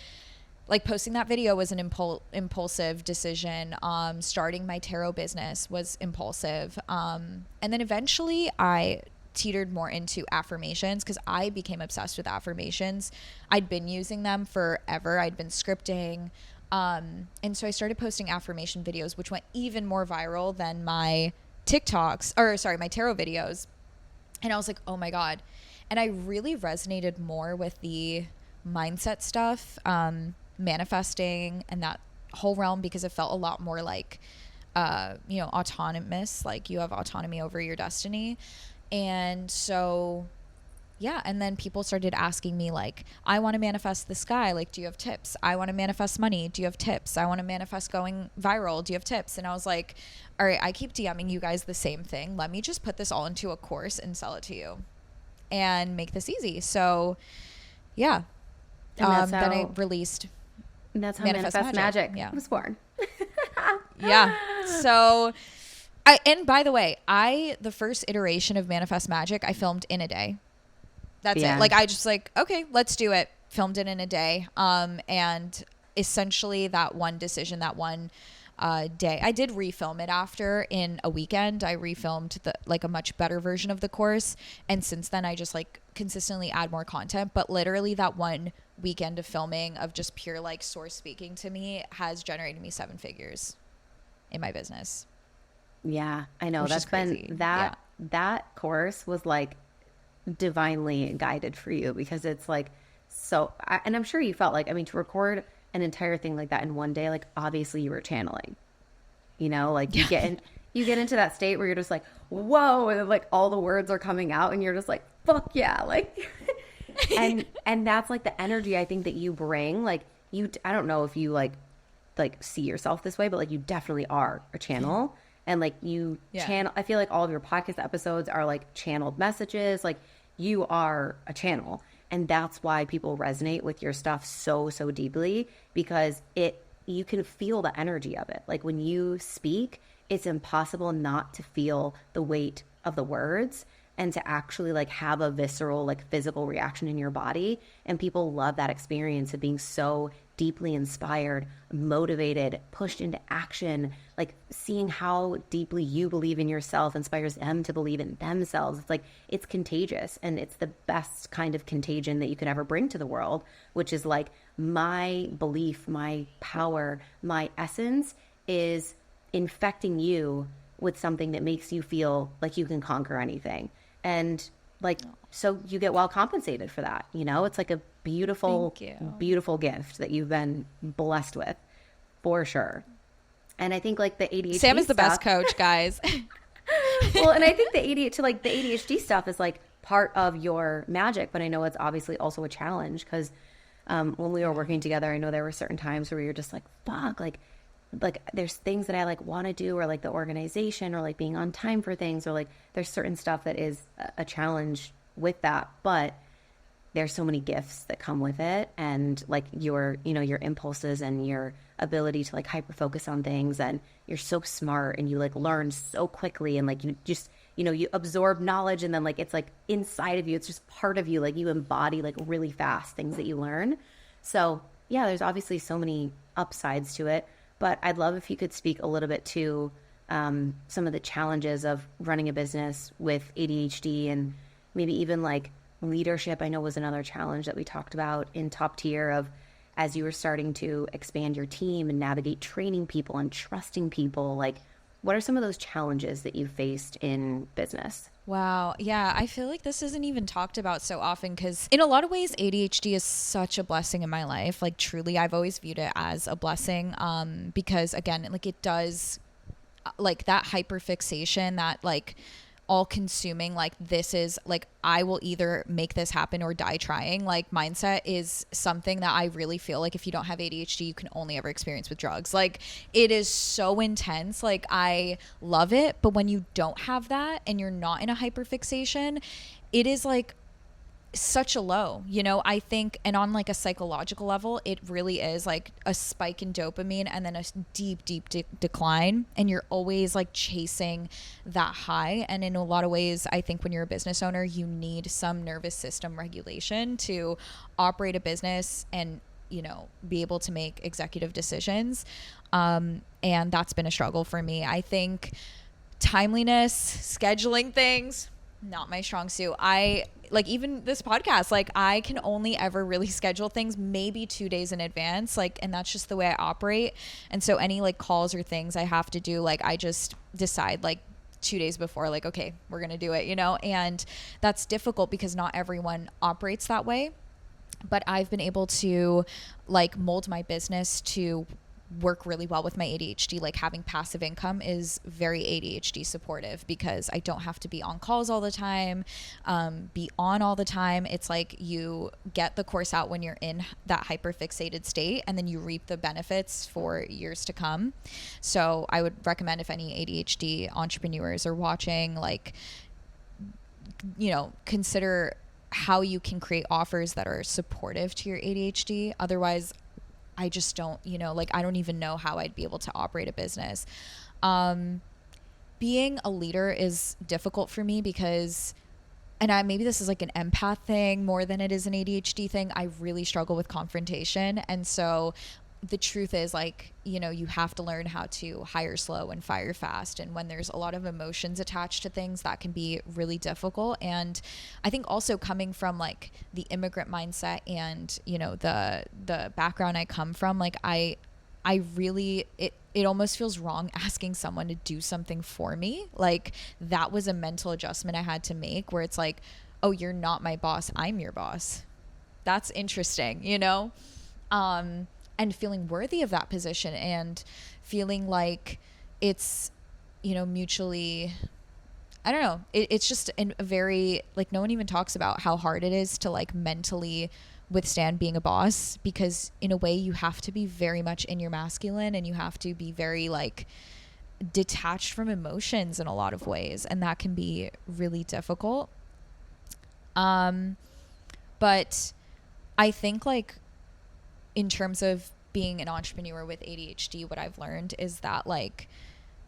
like posting that video was an impulsive decision. Starting my tarot business was impulsive. And then eventually I teetered more into affirmations because I became obsessed with affirmations. I'd been using them forever. I'd been scripting. And so I started posting affirmation videos, which went even more viral than my my tarot videos. And I was like, oh my God. And I really resonated more with the mindset stuff, manifesting and that whole realm, because it felt a lot more like, autonomous, like you have autonomy over your destiny. And so, yeah. And then people started asking me like, I want to manifest the sky. Like, do you have tips? I want to manifest money. Do you have tips? I want to manifest going viral. Do you have tips? And I was like, all right, I keep DMing you guys the same thing. Let me just put this all into a course and sell it to you and make this easy. So yeah. And then I released. And that's how Manifest Magic was born. Yeah. So and by the way, the first iteration of Manifest Magic, I filmed in a day. That's it. Like, I just like, okay, let's do it. Filmed it in a day. And essentially that one decision, that one day, I did refilm it after in a weekend. I refilmed a much better version of the course. And since then I just like consistently add more content, but literally that one weekend of filming of just pure like source speaking to me has generated me 7 figures in my business. Yeah, I know. That's been that course was like divinely guided for you, because it's like and I'm sure you felt like, I mean, to record an entire thing like that in one day, like obviously you were channeling, you know, like you get into that state where you're just like, whoa, and like all the words are coming out and you're just like, fuck yeah, like and that's like the energy I think that you bring. Like I don't know if you like see yourself this way, but like you definitely are a channel. And like you channel, I feel like all of your podcast episodes are like channeled messages. Like you are a channel. And that's why people resonate with your stuff so, so deeply, because you can feel the energy of it. Like when you speak, it's impossible not to feel the weight of the words and to actually like have a visceral, like physical reaction in your body. And people love that experience of being so deeply inspired, motivated, pushed into action, like seeing how deeply you believe in yourself inspires them to believe in themselves. It's like, it's contagious, and it's the best kind of contagion that you could ever bring to the world, which is like my belief, my power, my essence is infecting you with something that makes you feel like you can conquer anything. And like, so you get well compensated for that. You know, it's like a beautiful, Thank you. beautiful gift that you've been blessed with, for sure. And I think like the ADHD Sam is the stuff, best coach, guys. well, and I think the ADHD stuff is like part of your magic, but I know it's obviously also a challenge because when we were working together, I know there were certain times where you're just like, fuck, like there's things that I like want to do, or like the organization, or like being on time for things, or like there's certain stuff that is a challenge with that, but there's so many gifts that come with it, and like your, you know, your impulses and your ability to like hyper focus on things, and you're so smart and you like learn so quickly, and like you just, you know, you absorb knowledge, and then like it's like inside of you, it's just part of you, like you embody like really fast things that you learn. So yeah, there's obviously so many upsides to it, but I'd love if you could speak a little bit to some of the challenges of running a business with ADHD, and maybe even like leadership. I know was another challenge that we talked about in Top Tier, of as you were starting to expand your team and navigate training people and trusting people, like what are some of those challenges that you faced in business? Wow. Yeah. I feel like this isn't even talked about so often because, in a lot of ways, ADHD is such a blessing in my life. Like, truly, I've always viewed it as a blessing because, again, like it does, like that hyperfixation, that like all consuming, like this is like, I will either make this happen or die trying, like mindset is something that I really feel like if you don't have ADHD, you can only ever experience with drugs. Like it is so intense. Like I love it. But when you don't have that and you're not in a hyperfixation, it is like such a low, you know, I think, and on like a psychological level, it really is like a spike in dopamine and then a deep decline. And you're always like chasing that high. And in a lot of ways, I think when you're a business owner, you need some nervous system regulation to operate a business and, you know, be able to make executive decisions. And that's been a struggle for me. I think timeliness, scheduling things, not my strong suit. I like even this podcast, like I can only ever really schedule things maybe 2 days in advance, like, and that's just the way I operate. And so any like calls or things I have to do, like I just decide like 2 days before, like, okay, we're going to do it, you know? And that's difficult because not everyone operates that way. But I've been able to like mold my business to work really well with my ADHD. Like having passive income is very ADHD supportive because I don't have to be on calls all the time, be on all the time. It's like you get the course out when you're in that hyperfixated state, and then you reap the benefits for years to come. So I would recommend, if any ADHD entrepreneurs are watching, like, you know, consider how you can create offers that are supportive to your ADHD. Otherwise, I just don't, you know, like I don't even know how I'd be able to operate a business. Being a leader is difficult for me because, and maybe this is like an empath thing more than it is an ADHD thing. I really struggle with confrontation. And so the truth is, like, you know, you have to learn how to hire slow and fire fast. And when there's a lot of emotions attached to things, that can be really difficult. And I think also coming from like the immigrant mindset and, you know, the background I come from, like I really, it almost feels wrong asking someone to do something for me. Like that was a mental adjustment I had to make, where it's like, oh, you're not my boss, I'm your boss. That's interesting, you know? And feeling worthy of that position and feeling like it's, you know, mutually, I don't know. It's just a very, like, no one even talks about how hard it is to like mentally withstand being a boss, because in a way you have to be very much in your masculine and you have to be very like detached from emotions in a lot of ways. And that can be really difficult. But I think like, in terms of being an entrepreneur with ADHD, what I've learned is that like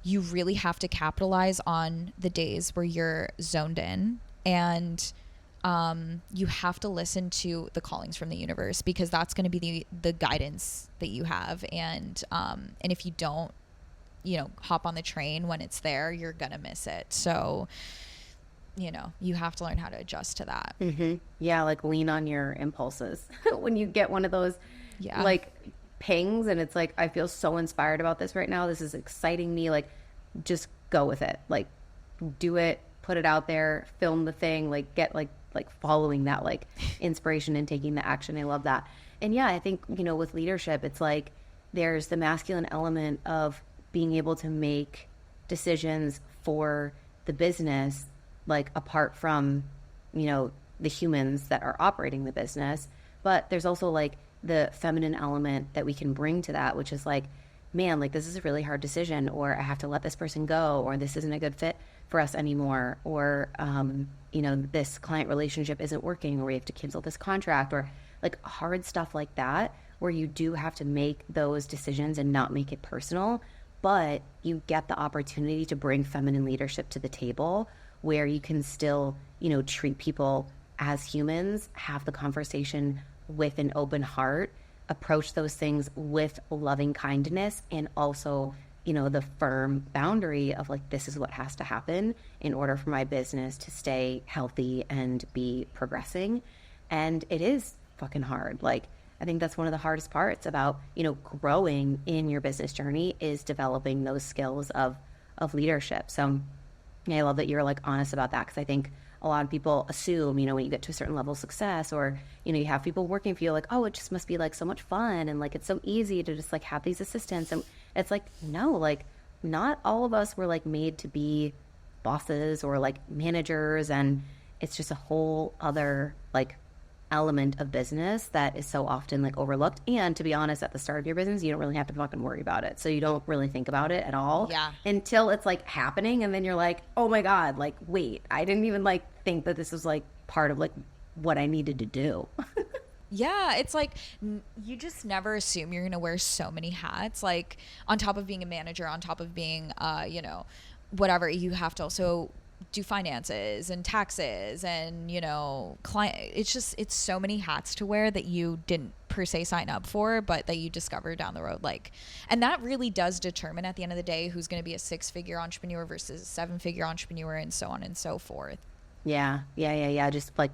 you really have to capitalize on the days where you're zoned in. And you have to listen to the callings from the universe, because that's going to be the guidance that you have. And if you don't, hop on the train when it's there, you're going to miss it. So, you have to learn how to adjust to that. Yeah, like lean on your impulses. When you get one of those like pings and it's like, I feel so inspired about this right now, this is exciting me, like just go with it, like do it, put it out there, film the thing, like get like following that like inspiration and taking the action. I love that. And yeah, I think, with leadership, it's like there's the masculine element of being able to make decisions for the business, like apart from, the humans that are operating the business. But there's also like the feminine element that we can bring to that, which is like, man, like this is a really hard decision, or I have to let this person go, or this isn't a good fit for us anymore, or, this client relationship isn't working, or we have to cancel this contract, or like hard stuff like that, where you do have to make those decisions and not make it personal. But you get the opportunity to bring feminine leadership to the table, where you can still, treat people as humans, have the conversation with an open heart, approach those things with loving kindness, and also, the firm boundary of like, this is what has to happen in order for my business to stay healthy and be progressing. And it is fucking hard. Like, I think that's one of the hardest parts about, growing in your business journey, is developing those skills of leadership. So yeah, I love that you're like honest about that, because I think a lot of people assume, when you get to a certain level of success, or, you have people working for you, like, oh, it just must be like so much fun, and like it's so easy to just like have these assistants. And it's like, no, like not all of us were like made to be bosses or like managers, and it's just a whole other like element of business that is so often like overlooked. And to be honest, at the start of your business, you don't really have to fucking worry about it, so you don't really think about it at all until it's like happening, and then you're like, oh my god, like wait, I didn't even like think that this was like part of like what I needed to do. Yeah, it's like you just never assume you're going to wear so many hats. Like on top of being a manager, on top of being, whatever, you have to also do finances and taxes and, client. It's so many hats to wear that you didn't per se sign up for, but that you discover down the road. Like, and that really does determine at the end of the day who's going to be a 6-figure entrepreneur versus a 7-figure entrepreneur, and so on and so forth. Yeah. Just like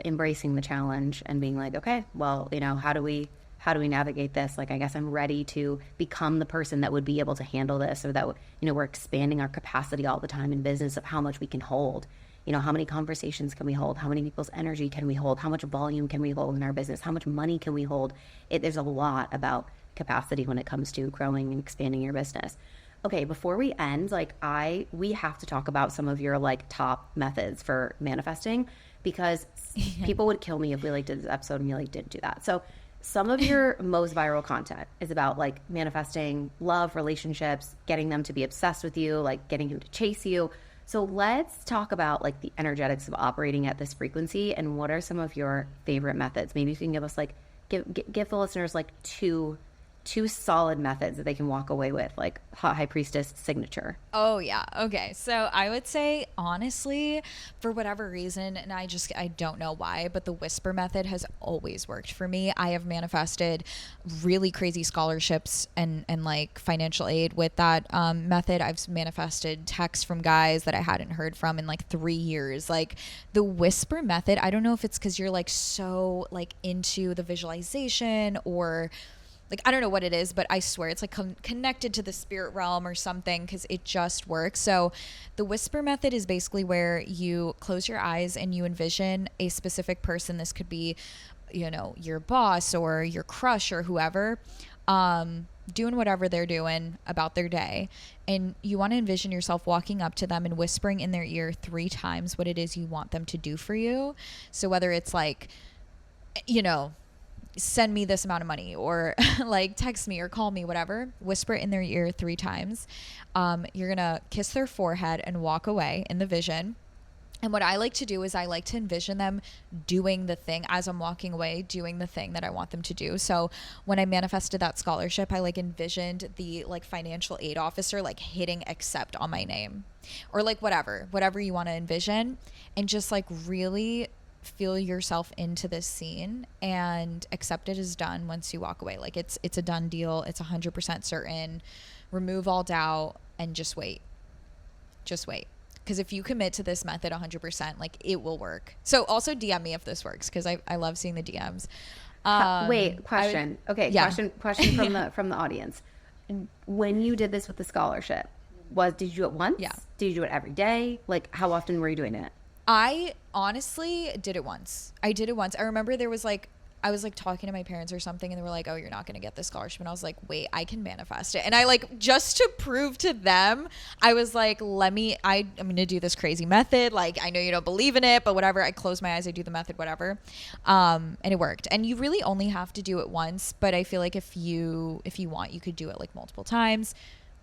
embracing the challenge and being like, okay, well, how do we navigate this? Like, I guess I'm ready to become the person that would be able to handle this, or that, we're expanding our capacity all the time in business of how much we can hold. How many conversations can we hold? How many people's energy can we hold? How much volume can we hold in our business? How much money can we hold? There's a lot about capacity when it comes to growing and expanding your business. Okay, before we end, we have to talk about some of your like top methods for manifesting, because people would kill me if we like did this episode and you like didn't do that. So some of your most viral content is about like manifesting love, relationships, getting them to be obsessed with you, like getting him to chase you. So let's talk about like the energetics of operating at this frequency, and what are some of your favorite methods? Maybe you can give us like, give the listeners like two solid methods that they can walk away with, like High Priestess signature. Oh yeah. Okay. So I would say, honestly, for whatever reason, and I don't know why, but the whisper method has always worked for me. I have manifested really crazy scholarships and like financial aid with that method. I've manifested texts from guys that I hadn't heard from in like 3 years. Like the whisper method, I don't know if it's because you're like so like into the visualization, or like, I don't know what it is, but I swear it's like connected to the spirit realm or something, because it just works. So the whisper method is basically where you close your eyes and you envision a specific person. This could be, your boss or your crush or whoever, doing whatever they're doing about their day. And you want to envision yourself walking up to them and whispering in their ear 3 times what it is you want them to do for you. So whether it's like, send me this amount of money, or like text me or call me, whatever, whisper in their ear 3 times. You're going to kiss their forehead and walk away in the vision. And what I like to do is I like to envision them doing the thing as I'm walking away, doing the thing that I want them to do. So when I manifested that scholarship, I like envisioned the like financial aid officer like hitting accept on my name, or like whatever you want to envision, and just like really feel yourself into this scene and accept it is done once you walk away. Like it's a done deal. It's 100% certain. Remove all doubt and just wait. Just wait. Because if you commit to this method 100%, like it will work. So also DM me if this works, because I love seeing the DMs. Wait, question. Question from from the audience. When you did this with the scholarship, did you do it once? Yeah. Did you do it every day? Like, how often were you doing it? I honestly did it once. I remember there was like, I was like talking to my parents or something, and they were like, oh, you're not going to get this scholarship. And I was like, wait, I can manifest it. And I like, just to prove to them, I was like, I'm going to do this crazy method. Like, I know you don't believe in it, but whatever. I close my eyes, I do the method, whatever. And it worked. And you really only have to do it once. But I feel like if you want, you could do it like multiple times.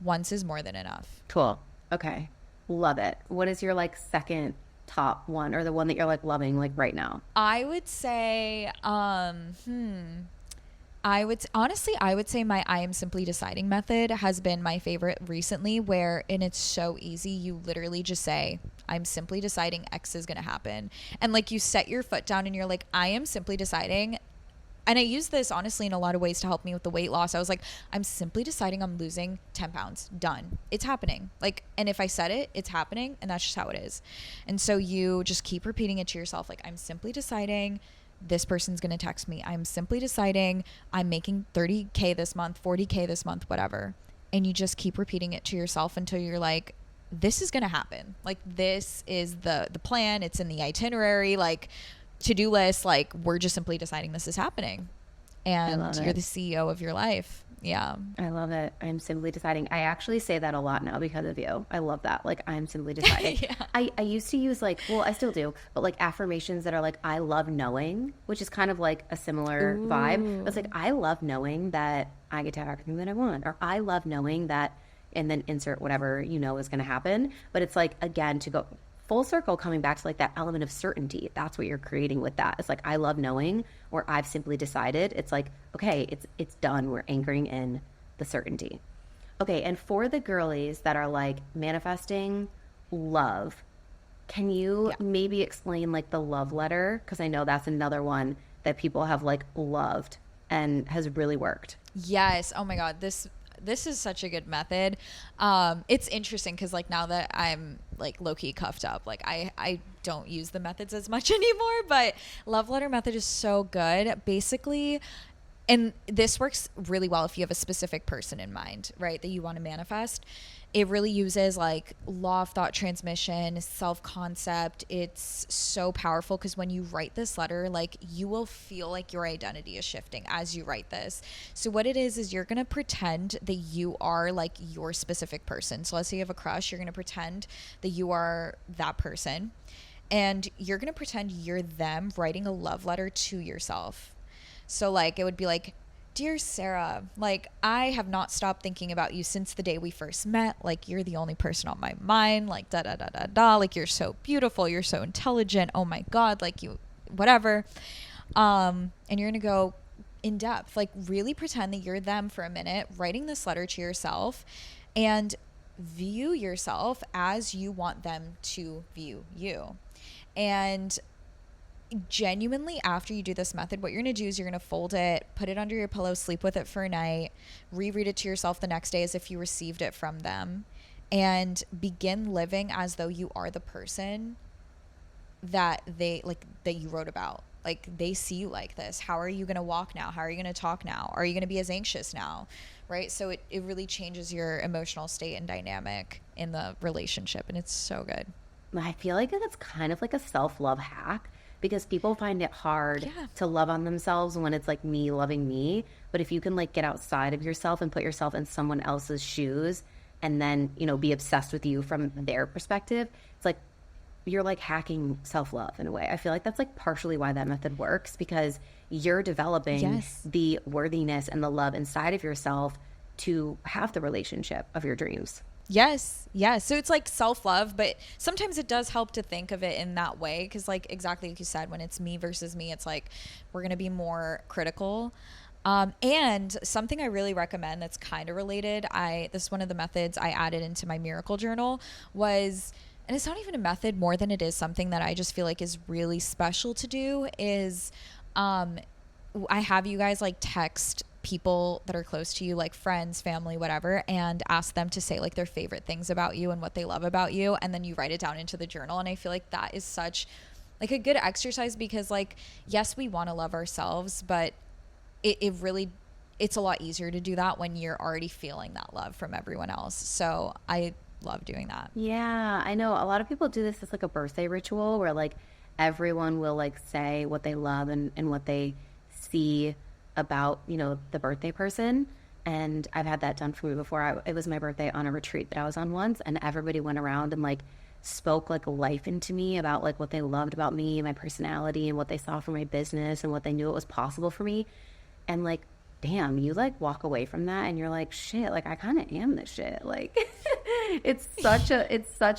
Once is more than enough. Cool. Okay. Love it. What is your like second top one, or the one that you're like loving like right now? I would say I would say my I am simply deciding method has been my favorite recently, and it's so easy. You literally just say, I'm simply deciding X is going to happen. And like you set your foot down and you're like, I am simply deciding. And I use this honestly in a lot of ways to help me with the weight loss. I was like, I'm simply deciding I'm losing 10 pounds. Done. It's happening. Like, and if I said it, it's happening. And that's just how it is. And so you just keep repeating it to yourself. Like, I'm simply deciding this person's going to text me. I'm simply deciding I'm making 30K this month, 40K this month, whatever. And you just keep repeating it to yourself until you're like, this is going to happen. Like, this is the plan. It's in the itinerary. Like, to-do list, like we're just simply deciding this is happening, and you're the CEO of your life. Yeah, I love it. I'm simply deciding. I actually say that a lot now because of you. I love that. Like, I'm simply deciding. Yeah. I used to use like, well, I still do, but like affirmations that are like, I love knowing, which is kind of like a similar vibe. It's like, I love knowing that I get to have everything that I want, or I love knowing that, and then insert whatever you know is going to happen. But it's like, again, to go full circle, coming back to like that element of certainty. That's what you're creating with that. It's like, I love knowing, or I've simply decided. It's like, okay, it's done. We're anchoring in the certainty. Okay, and for the girlies that are like manifesting love, can you maybe explain like the love letter? Because I know that's another one that people have like loved and has really worked. Yes. Oh my God. This is such a good method. It's interesting because like now that I'm like low-key cuffed up, like I don't use the methods as much anymore, but love letter method is so good. Basically, and this works really well if you have a specific person in mind, right, that you want to manifest. It really uses like law of thought transmission, self-concept. It's so powerful because when you write this letter, like you will feel like your identity is shifting as you write this. So what it is you're going to pretend that you are like your specific person. So let's say you have a crush, you're going to pretend that you are that person, and you're going to pretend you're them writing a love letter to yourself. So like it would be like, Dear Sarah, like I have not stopped thinking about you since the day we first met. Like you're the only person on my mind, like da da da da da. Like you're so beautiful, you're so intelligent. Oh my God, like you, whatever. And you're gonna go in depth, like really pretend that you're them for a minute, writing this letter to yourself, and view yourself as you want them to view you. And genuinely, after you do this method, what you're going to do is you're going to fold it, put it under your pillow, sleep with it for a night, reread it to yourself the next day as if you received it from them, and begin living as though you are the person that you wrote about. Like they see you like this. How are you going to walk now? How are you going to talk now? Are you going to be as anxious now? Right? So it really changes your emotional state and dynamic in the relationship, and it's so good. I feel like that's kind of like a self-love hack, because people find it hard to love on themselves when it's like me loving me. But if you can like get outside of yourself and put yourself in someone else's shoes, and then, you know, be obsessed with you from their perspective, it's like you're like hacking self-love in a way. I feel like that's like partially why that method works, because you're developing the worthiness and the love inside of yourself to have the relationship of your dreams. Yes. Yes. So it's like self-love, but sometimes it does help to think of it in that way. Cause like exactly like you said, when it's me versus me, it's like we're going to be more critical. And something I really recommend that's kind of related, this is one of the methods I added into my miracle journal was, and it's not even a method more than it is something that I just feel like is really special to do is, I have you guys like text people that are close to you, like friends, family, whatever, and ask them to say like their favorite things about you and what they love about you. And then you write it down into the journal. And I feel like that is such like a good exercise because like, yes, we want to love ourselves, but it really, it's a lot easier to do that when you're already feeling that love from everyone else. So I love doing that. Yeah, I know a lot of people do this as like a birthday ritual where like everyone will like say what they love and what they see about, you know, the birthday person. And I've had that done for me before. It was my birthday on a retreat that I was on once, and everybody went around and like spoke like life into me about like what they loved about me, my personality, and what they saw for my business and what they knew it was possible for me. And like, damn, you like walk away from that and you're like, shit, like I kind of am this shit. Like it's such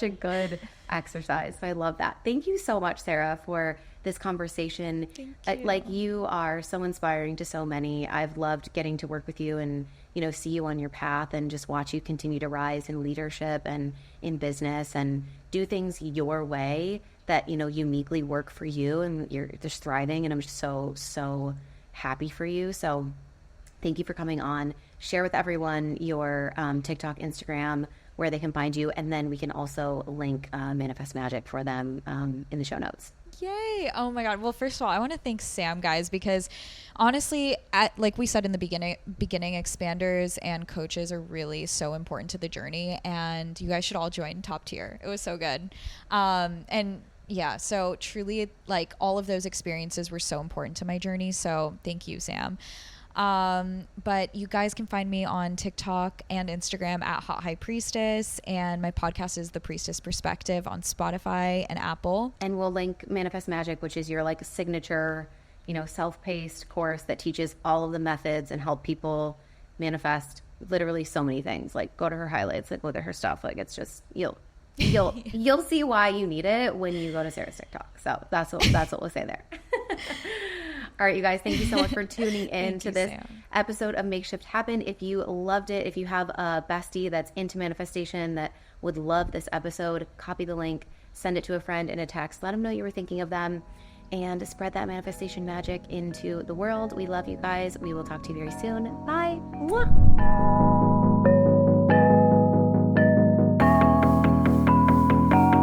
a good exercise. So I love that. Thank you so much, Sarah, for this conversation. Thank you. Like you are so inspiring to so many. I've loved getting to work with you and, you know, see you on your path and just watch you continue to rise in leadership and in business and do things your way that, you know, uniquely work for you and you're just thriving. And I'm just so happy for you. So thank you for coming on. Share with everyone your TikTok, Instagram, where they can find you. And then we can also link Manifest Magic for them in the show notes. Yay. Oh my God. Well, first of all, I want to thank Sam, guys, because honestly, like we said in the beginning, expanders and coaches are really so important to the journey, and you guys should all join Top Tier. It was so good. And yeah, so truly like all of those experiences were so important to my journey. So thank you, Sam. But you guys can find me on TikTok and Instagram at Hot High Priestess, and my podcast is The Priestess Perspective on Spotify and Apple. And we'll link Manifest Magic, which is your like signature, you know, self-paced course that teaches all of the methods and help people manifest literally so many things. Like go to her highlights, like look at her stuff. Like it's just you'll see why you need it when you go to Sarah's TikTok. So that's what we'll say there. All right, you guys, thank you so much for tuning in to this episode of Makeshift Happen. If you loved it, if you have a bestie that's into manifestation that would love this episode, copy the link, send it to a friend in a text, let them know you were thinking of them, and spread that manifestation magic into the world. We love you guys. We will talk to you very soon. Bye. Mwah.